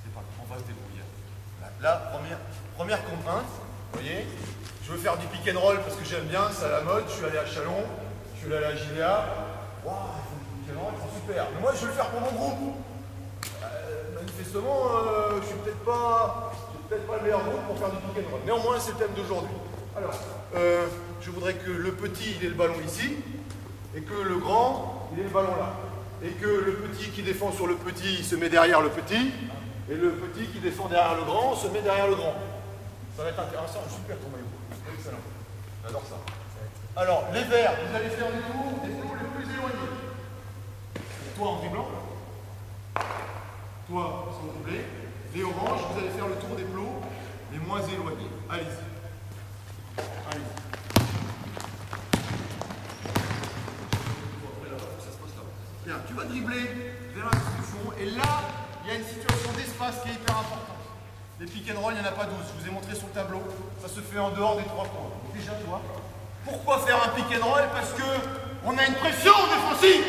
C'est pas grave, on va se débrouiller. Là, première contrainte, vous voyez, je veux faire du pick and roll parce que j'aime bien, c'est à la mode, je suis allé à Chalon, je suis allé à la Giléa. Waouh, il faut du pick and roll, c'est super. Mais moi, je veux le faire pour mon groupe. Manifestement, je suis peut-être pas le meilleur groupe pour faire du pick and roll. Néanmoins, c'est le thème d'aujourd'hui. Alors, je voudrais que le petit, il ait le ballon ici, et que le grand, il ait le ballon là. Et que le petit qui défend sur le petit, il se met derrière le petit, et le petit qui défend derrière le grand, se met derrière le grand. Ça va être intéressant, super ton maillot. Excellent. J'adore ça. Alors, les verts, vous allez faire des tours les plus éloignés. Toi en driblant. Toi sans dribbler. Les oranges, vous allez faire le tour des plots les moins éloignés. Allez-y. Allez-y. Bien, tu vas dribbler vers un du fond et là, il y a une situation d'espace qui est hyper importante. Les pick and roll, il n'y en a pas 12. Je vous ai montré sur le tableau. Ça se fait en dehors des 3 points. Déjà, toi, pourquoi faire un pick and roll? Parce qu'on a une pression défensive.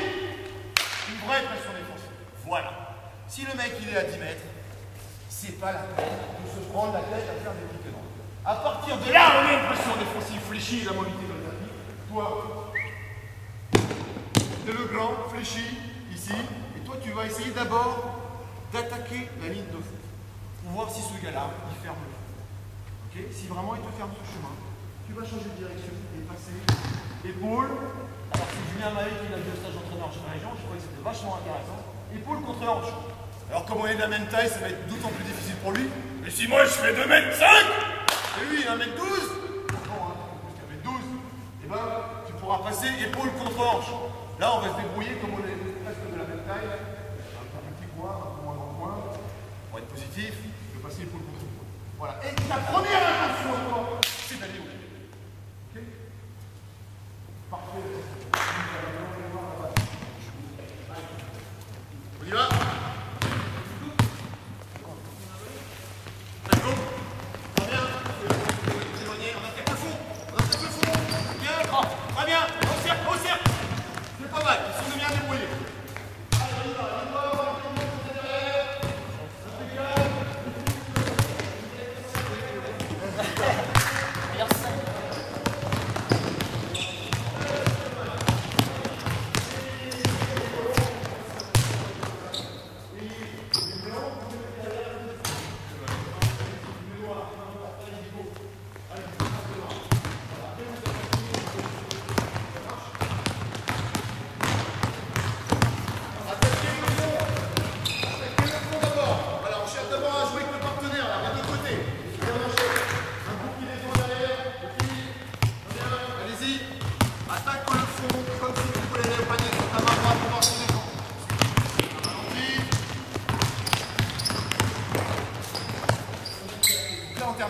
Une vraie pression défensive. Voilà. Si le mec, il est à 10 mètres, c'est pas la peine de se prendre la tête à faire des pick and roll. À partir de là, on a une pression défensive fléchie, la mobilité dans le tapis. Toi, c'est le grand, fléchi, ici. Et toi, tu vas essayer d'abord d'attaquer la ligne de fond. Pour voir si ce gars-là, il ferme le fond. Ok? Si vraiment il te ferme ce chemin, tu vas changer de direction et passer épaule. Alors c'est Julien Mahé qui l'a vu au stage d'entraîneur chez la région, je trouvais que c'était vachement intéressant. Épaule contre hanche. Alors comme on est de la même taille, ça va être d'autant plus difficile pour lui. Mais si moi je fais 2 m 5 et lui 1 m 12, bon, hein, plus qu'un m 12, et ben tu pourras passer épaule contre hanche. Là on va se débrouiller comme on est presque de la même taille. Un petit coin, un peu moins dans le coin. Pour être positif, je vais passer épaule contre épaule. Voilà. Et ta première intention, toi, c'est d'aller où? Ok? Parfait. On y va? Let's go. Très bien. Éloigné. On attaque le fond. On attaque le fond. Bien. Oh, très bien. Au cercle, au cercle. C'est pas mal. Ils sont bien débrouillés. Allez, on y va. On y va.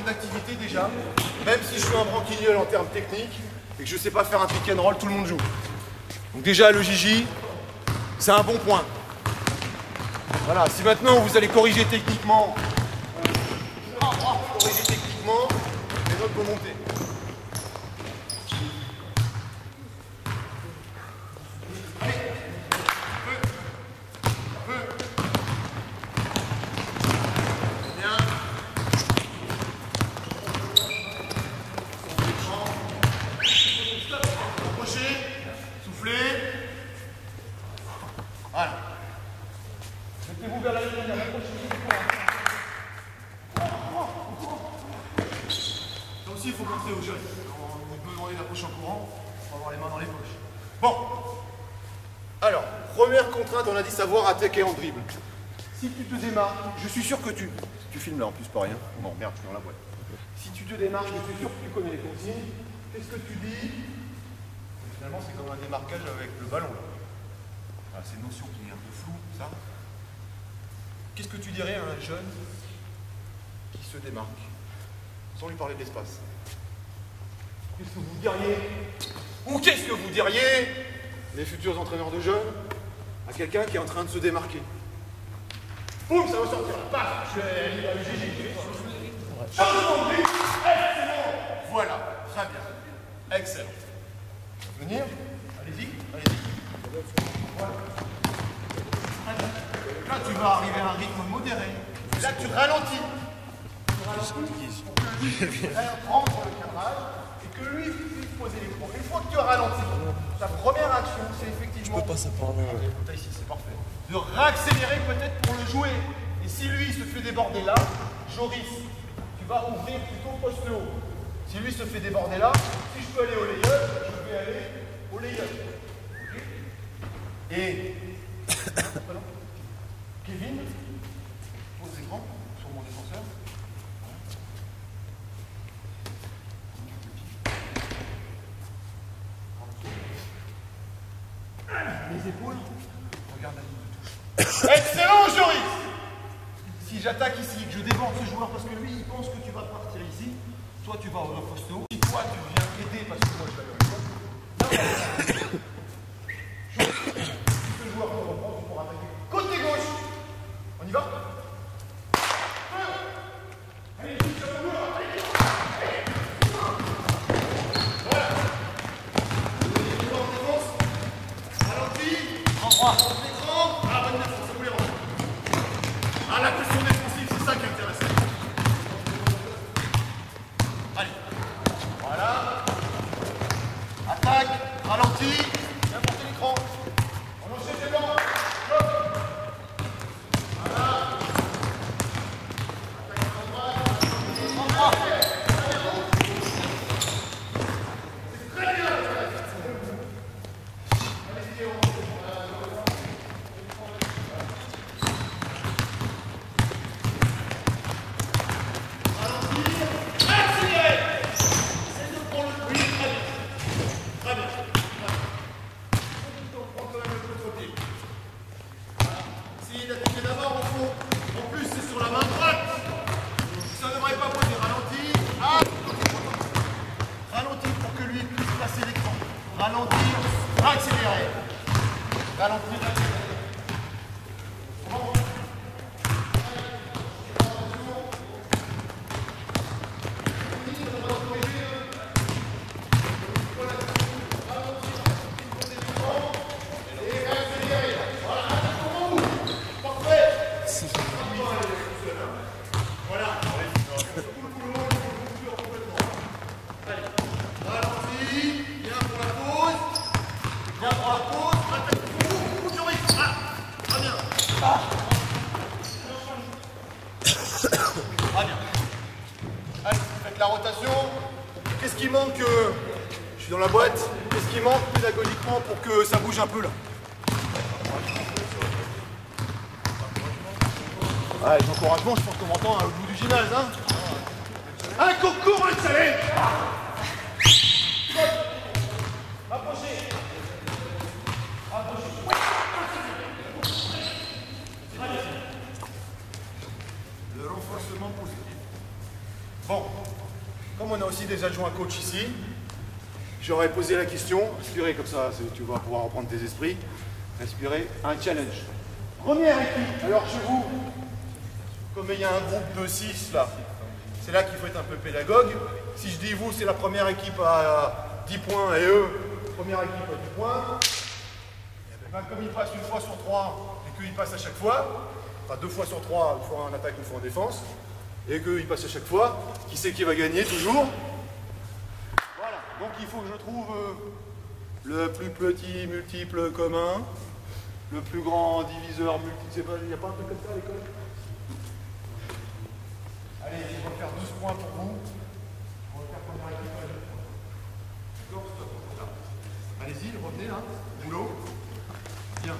D'activité déjà, même si je suis un branquignol en termes techniques et que je ne sais pas faire un pick and roll, tout le monde joue. Donc déjà le Gigi, c'est un bon point. Voilà, si maintenant vous allez corriger techniquement, les notes vont monter. Voilà. Mettez-vous vers la ligne, ça aussi, il faut montrer aux jeunes. On peut demander l'approche en courant, on va avoir les mains dans les poches. Bon. Alors, première contrainte, on a dit savoir attaquer en dribble. Si tu te démarques, je suis sûr que tu filmes là en plus, pas rien. Bon, merde, je suis dans la boîte. Si tu te démarques, je suis sûr que tu connais les consignes. Qu'est-ce que tu dis? Finalement, c'est comme un démarquage avec le ballon là. Voilà, c'est une notion qui est un peu floue, ça. Qu'est-ce que tu dirais à un jeune qui se démarque, sans lui parler de l'espace? Qu'est-ce que vous diriez? Ou qu'est-ce que vous diriez, les futurs entraîneurs de jeunes, à quelqu'un qui est en train de se démarquer? Boum, ça va sortir. Paf, je vais le GG. Changement de but. Excellent. Voilà, très bien. Excellent. Venir. Allez-y, allez-y. Voilà. Là, tu vas arriver à un rythme modéré. Là, tu ralentis. Tu ralentis pour que lui puisse prendre le cadrage et que lui puisse poser les points. Une fois que tu as ralenti, ta première action, c'est effectivement... Je peux passer par là. Écoute, ici, c'est parfait. De réaccélérer peut-être pour le jouer. Et si lui se fait déborder là, Joris, tu vas ouvrir plutôt poste haut. Si lui se fait déborder là, si je peux aller au lay-up, je vais aller au lay-up. Okay. Et Kevin, pose l'écran sur mon défenseur. Les épaules, regarde la ligne de touche. Excellent, Joris! Si j'attaque ici, que je déborde ce joueur parce que lui, il pense que tu vas partir ici, toi, tu vas au poste haut. Si toi, tu viens aider parce que moi, je vais aller avec toi. Là, ce joueur te reprend, tu pourras attaquer. Côté gauche. On y va? Allez, sur le joueur. Allez. Voilà. Le joueur en défense. Ralenti. En droit. L'écran. Ah, bonne défense, ça voulait rentrer. Ah, la pression défensive, c'est ça qui est intéressant. Allez. Voilà. Attaque. Ralenti. Viens porter l'écran. On enchaîne les bancs. Stop. Voilà. Attaque en droite. En droit. C'est très bien. Allez-y, on rentre. Ralentir, accélérer. Ralentir, accélérer. La rotation, qu'est-ce qui manque je suis dans la boîte, qu'est-ce qui manque pédagogiquement pour que ça bouge un peu là? Ouais, les encouragements, je pense qu'on m'entend au bout du gymnase, hein. Un concours, un challenge. Approchez. Approchez. Le renforcement positif. Bon, comme on a aussi des adjoints coach ici, j'aurais posé la question, inspirez comme ça, tu vas pouvoir reprendre tes esprits, inspirez un challenge. Première équipe, alors chez vous, comme il y a un groupe de 6 là, c'est là qu'il faut être un peu pédagogue. Si je dis vous, c'est la première équipe à 10 points et eux, première équipe à 10 points, et ben, comme ils passent une fois sur 3 et qu'ils passent à chaque fois, enfin 2 fois sur 3, une fois en attaque, une fois en défense, et qu'il passe à chaque fois, qui c'est qui va gagner toujours? Voilà, donc il faut que je trouve le plus petit multiple commun, le plus grand diviseur multiple, il n'y a pas un truc comme ça à l'école? Allez, on va faire 12 points pour vous. On va faire première équipe à 2 points. D'accord, stop. Allez-y, revenez là, boulot. Bien.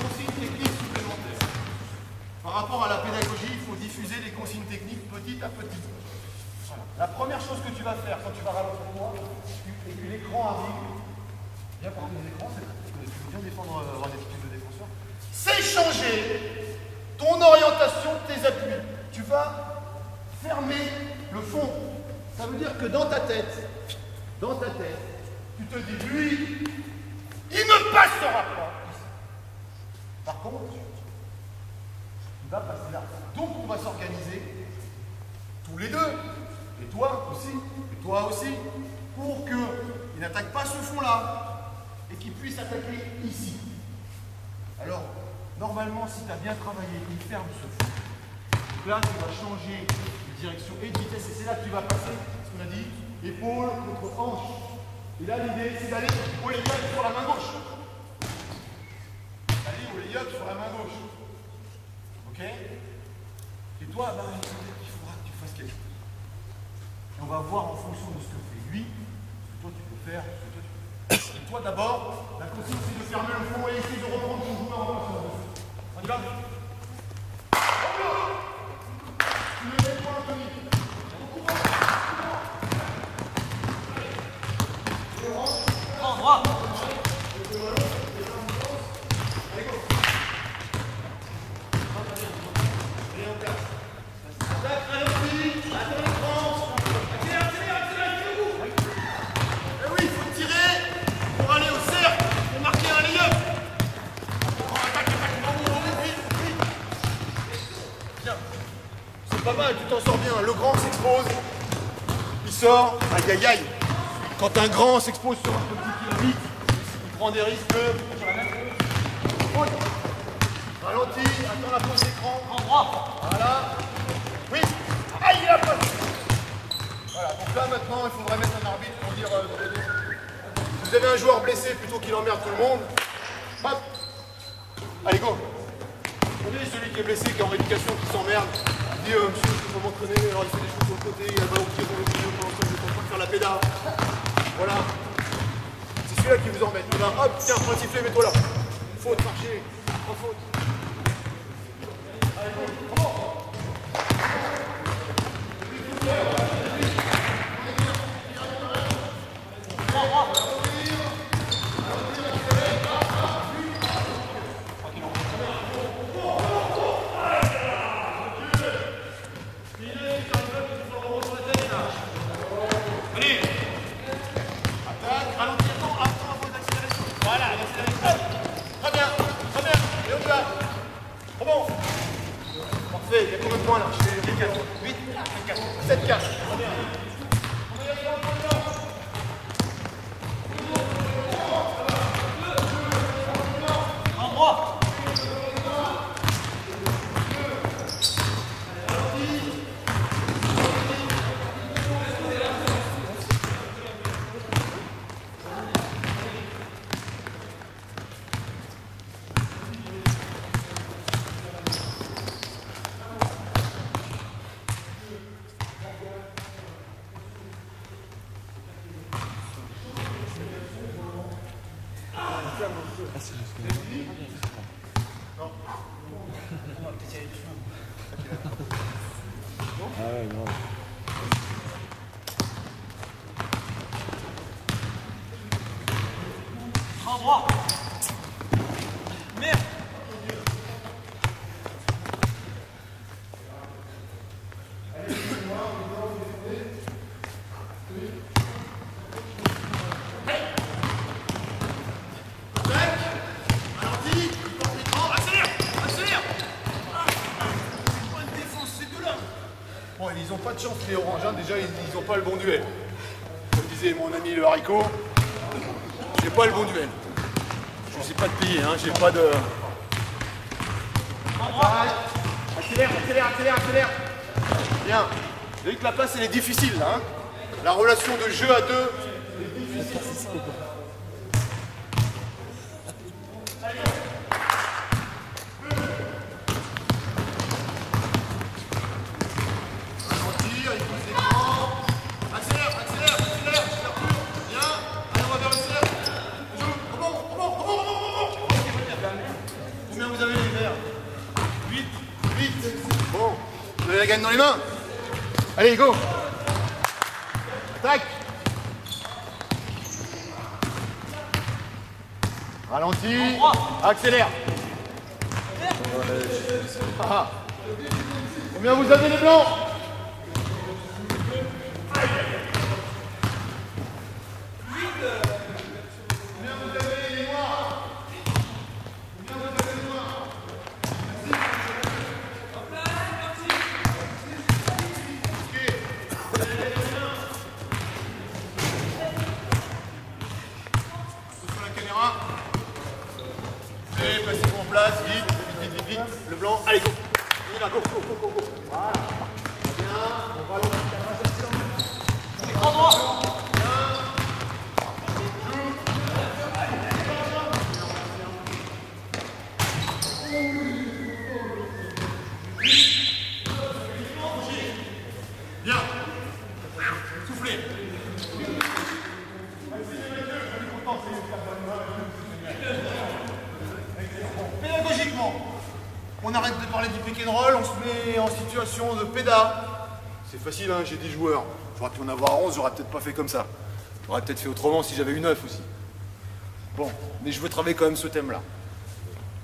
Consignes techniques supplémentaires. Par rapport à la pédagogie, il faut diffuser les consignes techniques petit à petit. Voilà. La première chose que tu vas faire quand tu vas ralentir toi, et que l'écran arrive, Bien pour les écrans, tu veux bien défendre, avoir des attitudes de défenseur. C'est changer ton orientation de tes appuis. Tu vas fermer le fond. Ça veut dire que dans ta tête, tu te dis, lui, il ne passera pas. Par contre, il va passer là. Donc on va s'organiser tous les deux, et toi aussi, pour qu'il n'attaque pas ce fond-là, et qu'il puisse attaquer ici. Alors, normalement, si tu as bien travaillé, il ferme ce fond. Donc là, tu vas changer de direction et de vitesse, et c'est là que tu vas passer, ce qu'on a dit, épaule contre hanche. Et là, l'idée, c'est d'aller au layup sur la main gauche. Allez au layup sur la main gauche. Ok? Et toi, ben, il faudra que tu fasses quelque chose. Et on va voir en fonction de ce que fait lui, ce que toi tu peux faire, ce que toi tu peux faire. Et toi d'abord, la consigne c'est de fermer le fond et essayer de reprendre ton joueur en face. On y va? Tu le mets pour Anthony. En droit. Pas mal, tu t'en sors bien. Le grand s'expose, il sort, aïe aïe aïe. Quand un grand s'expose sur un petit qui va vite, il prend des risques. Ralentis, attends la pause d'écran. En droit. Voilà. Oui. Aïe, il a pas. Voilà, donc là maintenant, il faudrait mettre un arbitre pour dire si vous avez un joueur blessé plutôt qu'il emmerde tout le monde. Hop. Allez, go. Prenez celui qui est blessé, qui est en rééducation, qui s'emmerde. Il dit monsieur, je peux m'entraîner, alors il fait des choses sur le côté, il y a le ballon qui est dans le milieu, pendant ce temps, je suis en train de faire la pédale. Voilà. C'est celui-là qui vous embête. Là, hop, tiens, prends un sifflet, mets-toi là. Faute, marcher. En faute. Allez, go. Comment? Il y a combien de points là? 8, 7, 4. En droit. En droit. Merde. Bon, ils n'ont pas de chance les oranges, hein. Déjà ils n'ont pas le bon duel. Comme disait mon ami le haricot, j'ai pas le bon duel. Je ne sais pas te payer, hein. J'ai pas de... Accélère, accélère, accélère, accélère. Bien. Vous avez vu que la passe elle est difficile là, hein. La relation de jeu à deux est difficile. Bon, vous avez la gagne dans les mains. Allez, go. Tac. Ralentis. Accélère. Ah. Combien vous avez les blancs? Le blanc, allez, go! On y va, go, go, go, go, go. Voilà. Bien, on va l'autre. Écran droit. Bien. Soufflez. Pédagogiquement, on arrête de parler du pick and roll, on se met en situation de péda. C'est facile, hein, j'ai 10 joueurs. J'aurais pu en avoir 11, j'aurais peut-être pas fait comme ça. J'aurais peut-être fait autrement si j'avais eu 9 aussi. Bon, mais je veux travailler quand même ce thème-là.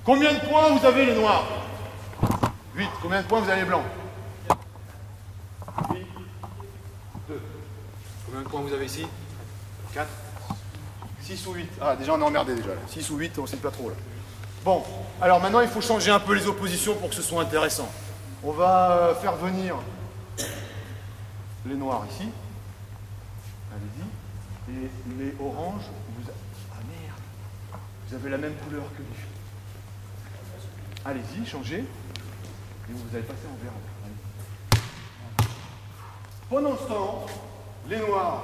Combien de points vous avez les noirs? 8. Combien de points vous avez les blancs? 8. 2. Combien de points vous avez ici? 4. 6 ou 8. Ah, déjà on est emmerdé déjà. 6 ou 8, on ne sait pas trop là. Bon, alors maintenant il faut changer un peu les oppositions pour que ce soit intéressant. On va faire venir les noirs ici. Allez-y. Et les oranges, ah merde, vous avez la même couleur que lui. Allez-y, changez. Et vous allez passer en vert. Allez. Pendant ce temps, les noirs,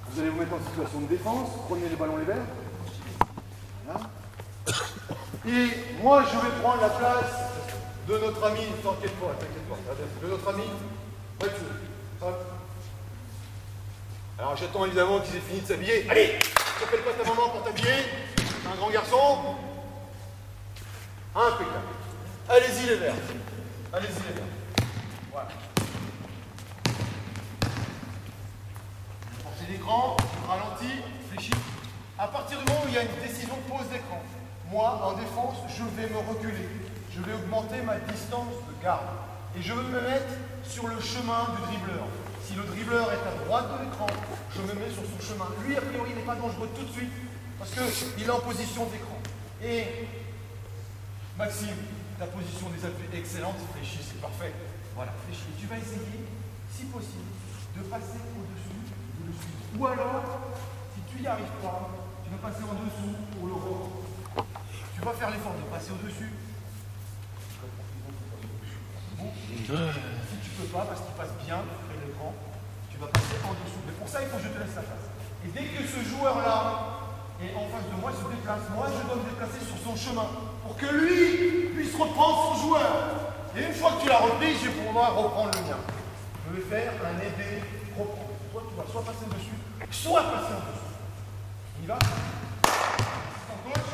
vous allez vous mettre en situation de défense. Prenez les ballons les verts. Voilà. Et moi, je vais prendre la place de notre ami, t'inquiète pas, de notre ami Mathieu. Alors j'attends évidemment qu'ils aient fini de s'habiller. Allez, t'appelles pas ta maman pour t'habiller. T'es un grand garçon. Impeccable. Allez-y les verts. Allez-y les verts. Voilà. Portez l'écran, ralenti, fléchi. À partir du moment où il y a une décision de pause d'écran, moi, en défense, je vais me reculer. Je vais augmenter ma distance de garde. Et je veux me mettre sur le chemin du dribbleur. Si le dribbleur est à droite de l'écran, je me mets sur son chemin. Lui, a priori, il n'est pas dangereux tout de suite, parce qu'il est en position d'écran. Et Maxime, ta position des appuis est excellente, fléchis, c'est parfait. Voilà, fléchis. Et tu vas essayer, si possible, de passer au-dessus de le suivre. Ou alors, si tu n'y arrives pas, tu vas passer en dessous pour le reprendre. Tu vas faire l'effort de passer au-dessus. Bon. Si tu peux pas, parce qu'il passe bien près de l'écran, tu vas passer en dessous. Mais pour ça, il faut que je te laisse la place. Et dès que ce joueur-là est en face de moi, il se déplace. Moi, je dois me déplacer sur son chemin pour que lui puisse reprendre son joueur. Et une fois que tu l'as repris, je vais pouvoir reprendre le mien. Je vais faire un aider reprendre. Toi, tu vas soit passer dessus, soit passer en dessous. On y va? En gauche.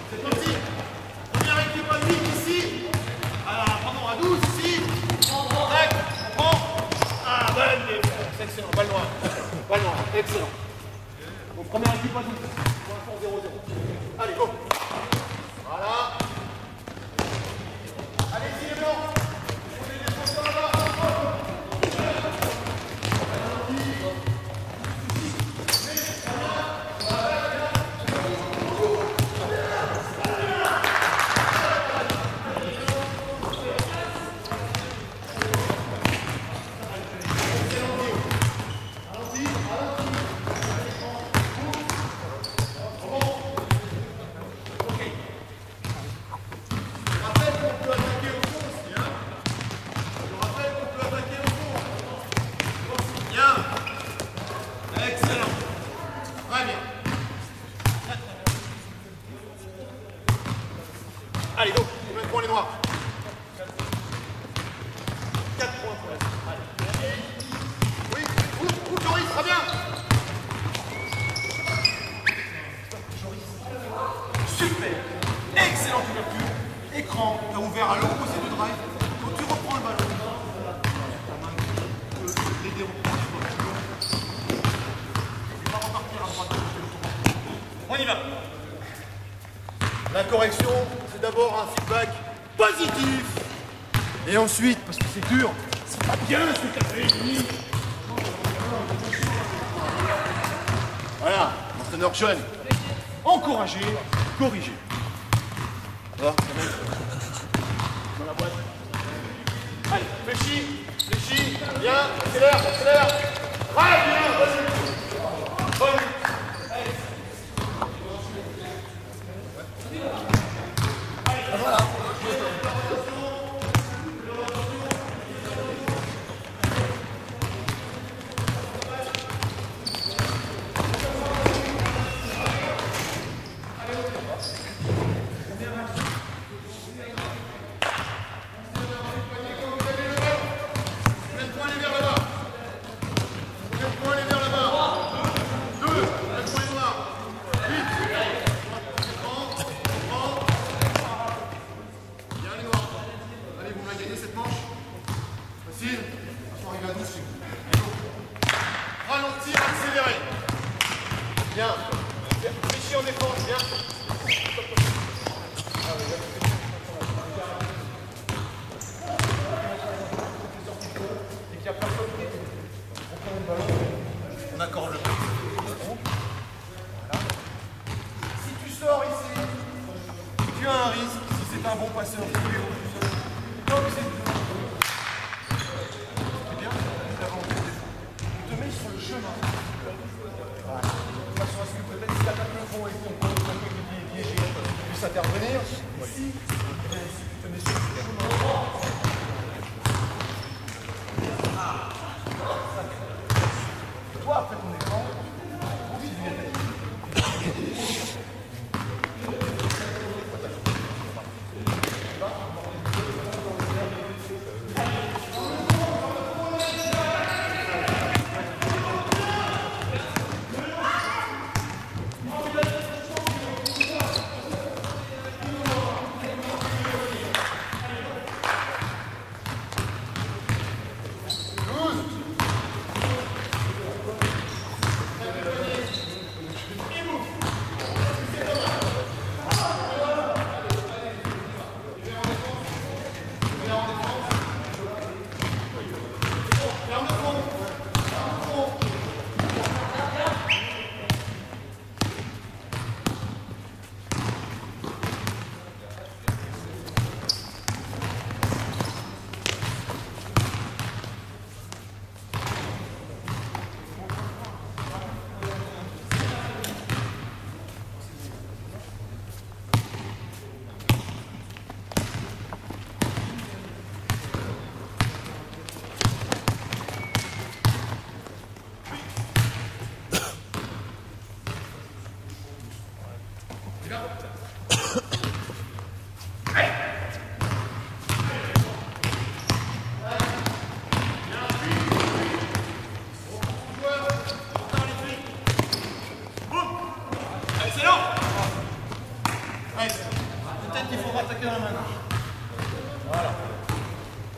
C'est parti. Première équipe à 8 ici. Alors, pardon, à 12 ici. Tac, on prend. Ah, bonne défense. C'est excellent. Balle noire. Balle noire. Excellent. Donc, première équipe à 12. Pour l'instant, 0-0. Allez, go. Voilà. Allez-y, les blancs. On est des défenseurs là-bas. Allez, go. Combien de points les noirs? 4 points pour la. Allez. Oui, Joris, très bien. Super. Excellente ouverture. Écran, tu as ouvert à l'opposé du drive. Quand tu reprends le ballon, ta main peut l'aider au correction, c'est d'abord un feedback positif. Et ensuite, parce que c'est dur, c'est pas bien ce que t'as fait, Denis. Voilà, entraîneur jeune. Encourager, corriger. Ça va? Dans la boîte. Allez, fléchis, bien, accélère. Ouais, bien, vas-y. Bonne. Voilà. Ralentir, accélérer. Bien. Fléchis en défense, bien. On accorde le ballon. Voilà. Si tu sors ici, tu as un risque, si c'est un bon passeur, tu es pas obligé de sur le chemin. Voilà. De façon à ce que peut-être si t'attaques le fond et ton coéquipier est piégé, tu puisses intervenir. Ici, tu te mets sur le chemin. Toi, après ton écran, continue à peut-être qu'il faudra attaquer dans la main. Voilà.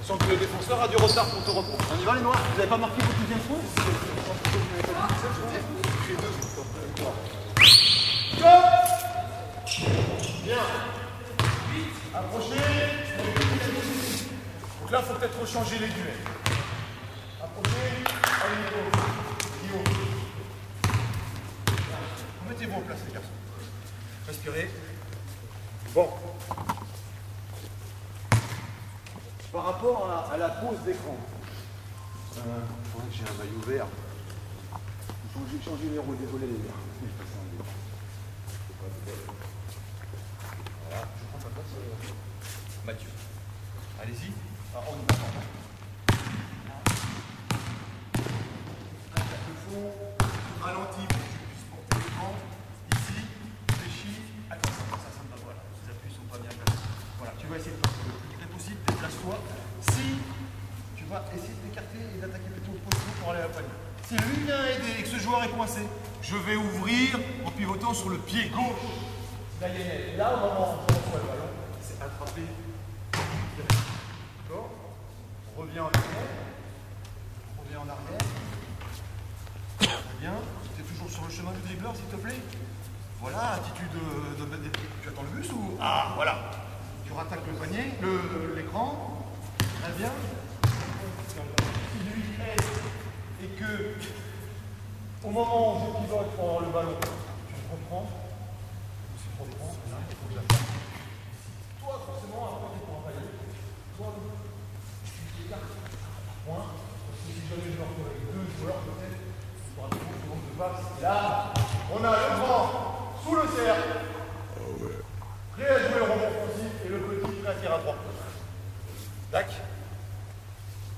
Sans que le défenseur a du retard pour te reprendre. On y va les noirs? Vous n'avez pas marqué votre deuxième fois? Bien. Approchez. Donc là, il faut peut-être changer les duels. Approchez. Allez, Guillaume. Mettez-vous en place, les garçons. Respirez. Bon. Par rapport à la pose d'écran, il faudrait que j'ai un maillot vert. J'ai changé les rôles, désolé les verts. Voilà, je prends ta place. Mathieu. Allez-y. On y va. Attaque le fond, ralentis pour que tu puisses porter l'écran. Ici, réfléchis. Attends, ça ne va pas. Voilà, ces appuis ne sont pas bien placés. Voilà, tu vas essayer de passer le plus près possible, déplace-toi. Si tu vas essayer de t'écarter et d'attaquer plutôt le poteau pour aller à la panier. Si lui vient aider et que ce joueur est coincé, je vais ouvrir en pivotant sur le pied gauche. Là, au moment où on reçoit le ballon, c'est attraper. D'accord? Reviens en arrière. Reviens en arrière. Très bien. Tu es toujours sur le chemin du dribbleur, s'il te plaît. Voilà, attitude tu attends le bus ou... Ah, voilà. Tu rattaques le panier, l'écran. Très bien. Si lui aide et que, au moment où je pivote pour avoir le ballon, tu le reprends. Tu prends des points, là, il faut que je la fasse. Toi, forcément, après, tu pourras pas y aller. Toi, tu t'écartes à point. Parce que si jamais je me retrouve avec deux joueurs, peut-être, tu pourras trouver le nombre de passes. Là, on a le grand sous le cercle. Prêt à jouer le rebond offensif et le petit prêt à tirer à 3. Tac.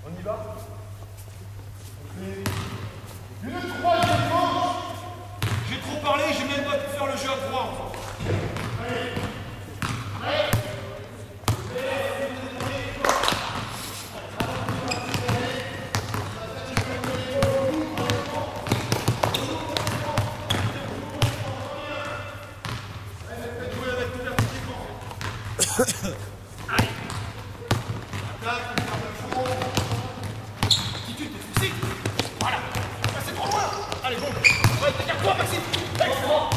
On y va. On fait une troisième manche. J'ai trop parlé, j'ai même pas pu faire le jeu à 3. Allez. Prêt. Allez. Attaque, ferme le fond. Attitude, t'es fixé. Voilà. Ça, c'est trop loin. Allez, bon. Ouais, écarte-toi, Maxime. Excellent.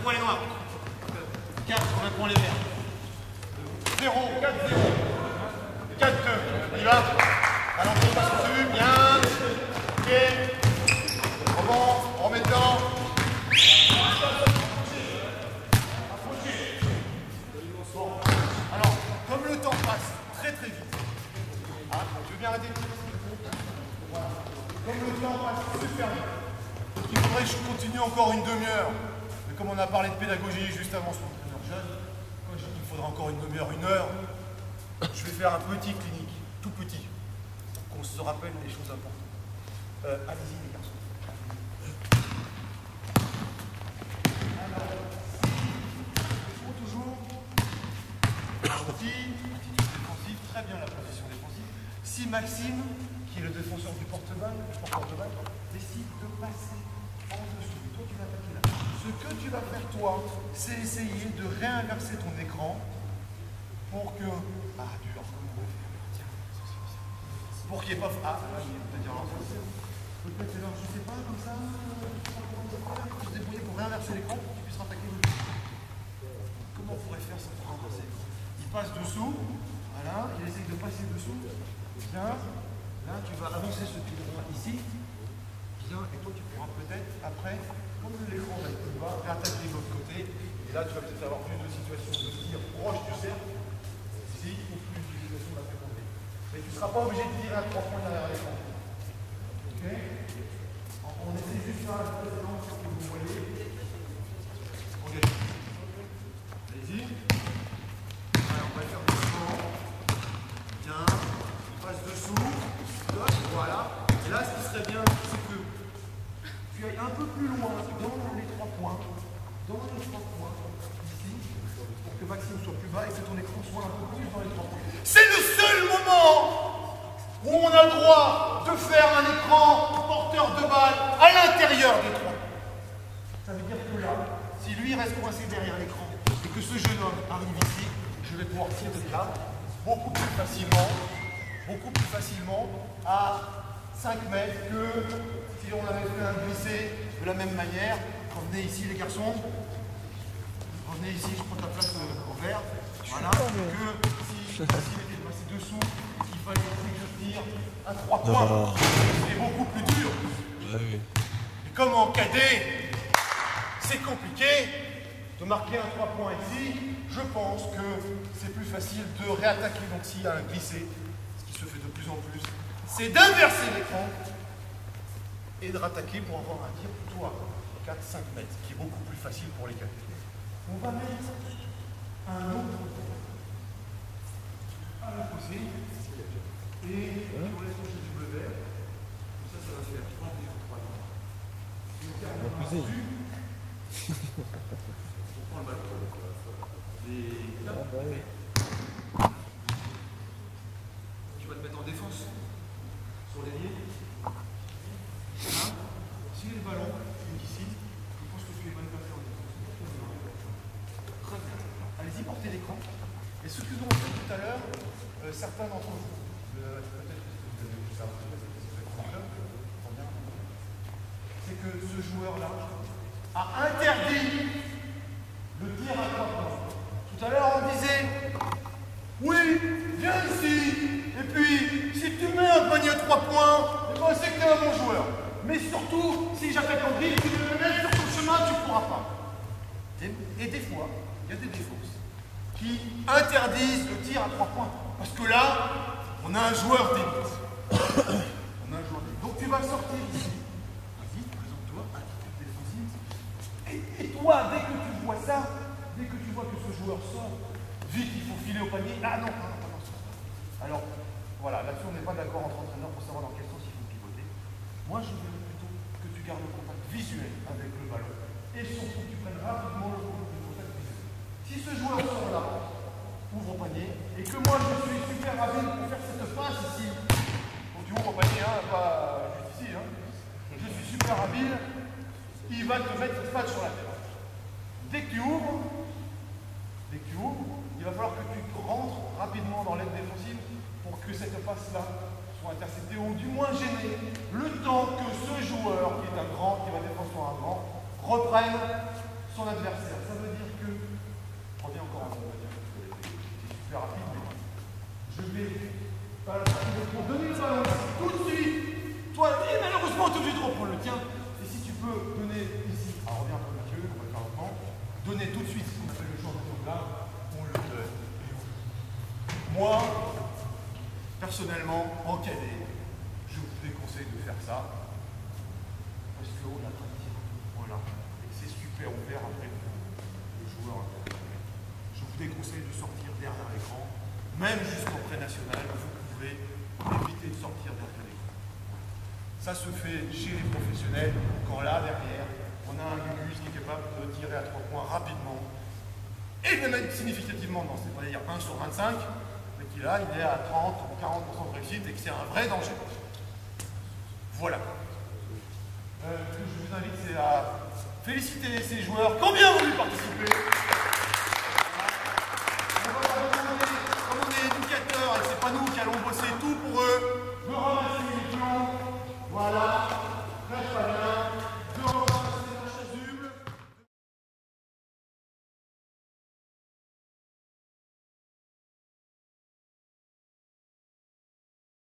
Les noirs. 4, on apprend les verts. 0, 4, 0. 4, 2. On y va. Allons, on passe dessus. Bien. Ok. Rebond. On remet dedans. Bon. Alors, comme le temps passe très très vite. Ah, tu veux bien arrêter? Voilà. Comme le temps passe super vite. Il faudrait que je continue encore une demi-heure. Mais comme on a parlé de pédagogie juste avant sur l'entraîneur jeune, quand je dis qu'il faudra encore une demi-heure, une heure, je vais faire un petit clinique, tout petit, pour qu'on se rappelle des choses importantes. Allez-y les garçons. Alors, il faut toujours attitude défensive, très bien la position défensive. Si Maxime, qui est le défenseur du porte-balle, décide de passer en dessous, toi tu vas attaquer là. Ce que tu vas faire toi, c'est essayer de réinverser ton écran pour que... Ah, dur, comment on va faire? Tiens, pour qu'il n'y ait pas... Ah, là, peut-être là, je sais pas, comme ça, tu te débrouiller pour réinverser l'écran pour que tu puisses attaquer le... Comment on pourrait faire ça pour renverser? Il passe dessous, voilà, il essaye de passer dessous, bien, là tu vas avancer ce pied droit ici, bien, et toi tu pourras peut-être, après, comme l'écran va être plus bas, réattaquer de l'autre côté, et là tu vas peut-être avoir plus de situations de tir proche du cercle, ici, ou plus de situations d'attaque côté. Mais tu ne seras pas obligé de tirer à 3 points derrière l'écran. Ok? On essaie juste de faire la précédence que vous voyez. Engagez. Allez-y. Alors, on va faire doucement. Bien. On passe dessous. Stop. Voilà. Et là, ce qui serait bien, c'est que tu ailles un peu plus loin dans les 3 points. Dans les 3 points. Ici. Pour que Maxime soit plus bas et que ton écran soit un peu plus dans les 3 points. C'est le seul moment où on a le droit de faire un écran porteur de balle à l'intérieur des 3. Ça veut dire que là, si lui reste coincé derrière l'écran et que ce jeune homme arrive ici, je vais pouvoir tirer de là beaucoup plus facilement à 5 mètres que si on avait fait un glissé de la même manière. Revenez ici les garçons. Revenez ici, je prends ta place au vert. Voilà. Que si il était passé dessous et qu'il fallait que je tire à 3 points, c'est beaucoup plus dur. Et comme en cadet, c'est compliqué de marquer un 3 points ici, je pense que c'est plus facile de réattaquer. Donc s'il y a un glissé, ce qui se fait de plus en plus, c'est d'inverser l'écran et de rattaquer pour avoir un tir plutôt à 4-5 mètres, qui est beaucoup plus facile pour les cadets. On va mettre un autre à l'opposé et on laisse toucher du bleu vert. Comme ça va faire 3 points. Et on termine dessus. On prend le ballon. Tu vas te mettre en défense sur l'ailier. Voilà. Si le ballon est ici, je pense que tu es bonne personne en défense. Très bien. Allez-y, portez l'écran. Et ce que nous avons fait tout à l'heure, certains d'entre vous, peut-être que vous avez vu ça, c'est que ce joueur-là a interdit le tir à 3 points. Tout à l'heure, on disait, oui, viens ici, et puis, si tu mets un panier à 3 points, eh ben, c'est que tu es un bon joueur. Mais surtout, si j'attaque en grille, tu veux me mettre sur ton chemin, tu ne pourras pas. Et des fois, il y a des défenses qui interdisent le tir à 3 points. Parce que là, on a un joueur d'élite. On a un joueur d'élite. Donc tu vas sortir ici. Vas-y, présente-toi, attitude défensive. Et toi, dès que tu vois ça, dès que tu vois que ce joueur sort, vite, il faut filer au panier. Ah non, non, non, non. Alors, voilà, là-dessus, on n'est pas d'accord entre entraîneurs pour savoir dans quel sens il faut pivoter. Moi, je veux plutôt que tu gardes le contact visuel avec le ballon. Et surtout que tu prennes rapidement le contact visuel. Si ce joueur sort là, ouvre au panier, et que moi, je suis super habile pour faire cette passe ici. Donc tu ouvres au panier, hein, pas juste ici. Hein. Je suis super habile, il va te mettre cette passe sur la tête. Dès que tu ouvres, il va falloir que tu rentres rapidement dans l'aide défensive pour que cette passe-là soit interceptée ou du moins gênée, le temps que ce joueur, qui est un grand, qui va défendre sur un grand, reprenne son adversaire. Ça veut dire que, reviens encore un peu, c'est super rapide, mais je vais pour donner le ballon tout de suite. Toi, et malheureusement, tu es obligé de reprendre le tien. Et si tu peux donner ici, alors reviens un peu Mathieu, on va le faire lentement, donner tout de suite ce qu'on appelle le joueur de sauvegarde, on le donne. Moi, personnellement, en cadet, je vous déconseille de faire ça. Parce qu'on a pas de tir. Voilà. Et c'est super ouvert après le joueur. Je vous déconseille de sortir derrière l'écran. Même jusqu'en pré-national, vous pouvez éviter de sortir derrière l'écran. Ça se fait chez les professionnels, quand là, derrière, on a un Gugus qui est capable de tirer à 3 points rapidement. Et de mettre significativement dans, c'est-à-dire 1 sur 25, mais qui là, il est à 30 ou 40% de réussite et que c'est un vrai danger. Voilà. Ce que je vous invite, c'est à féliciter ces joueurs qui ont bien voulu participer.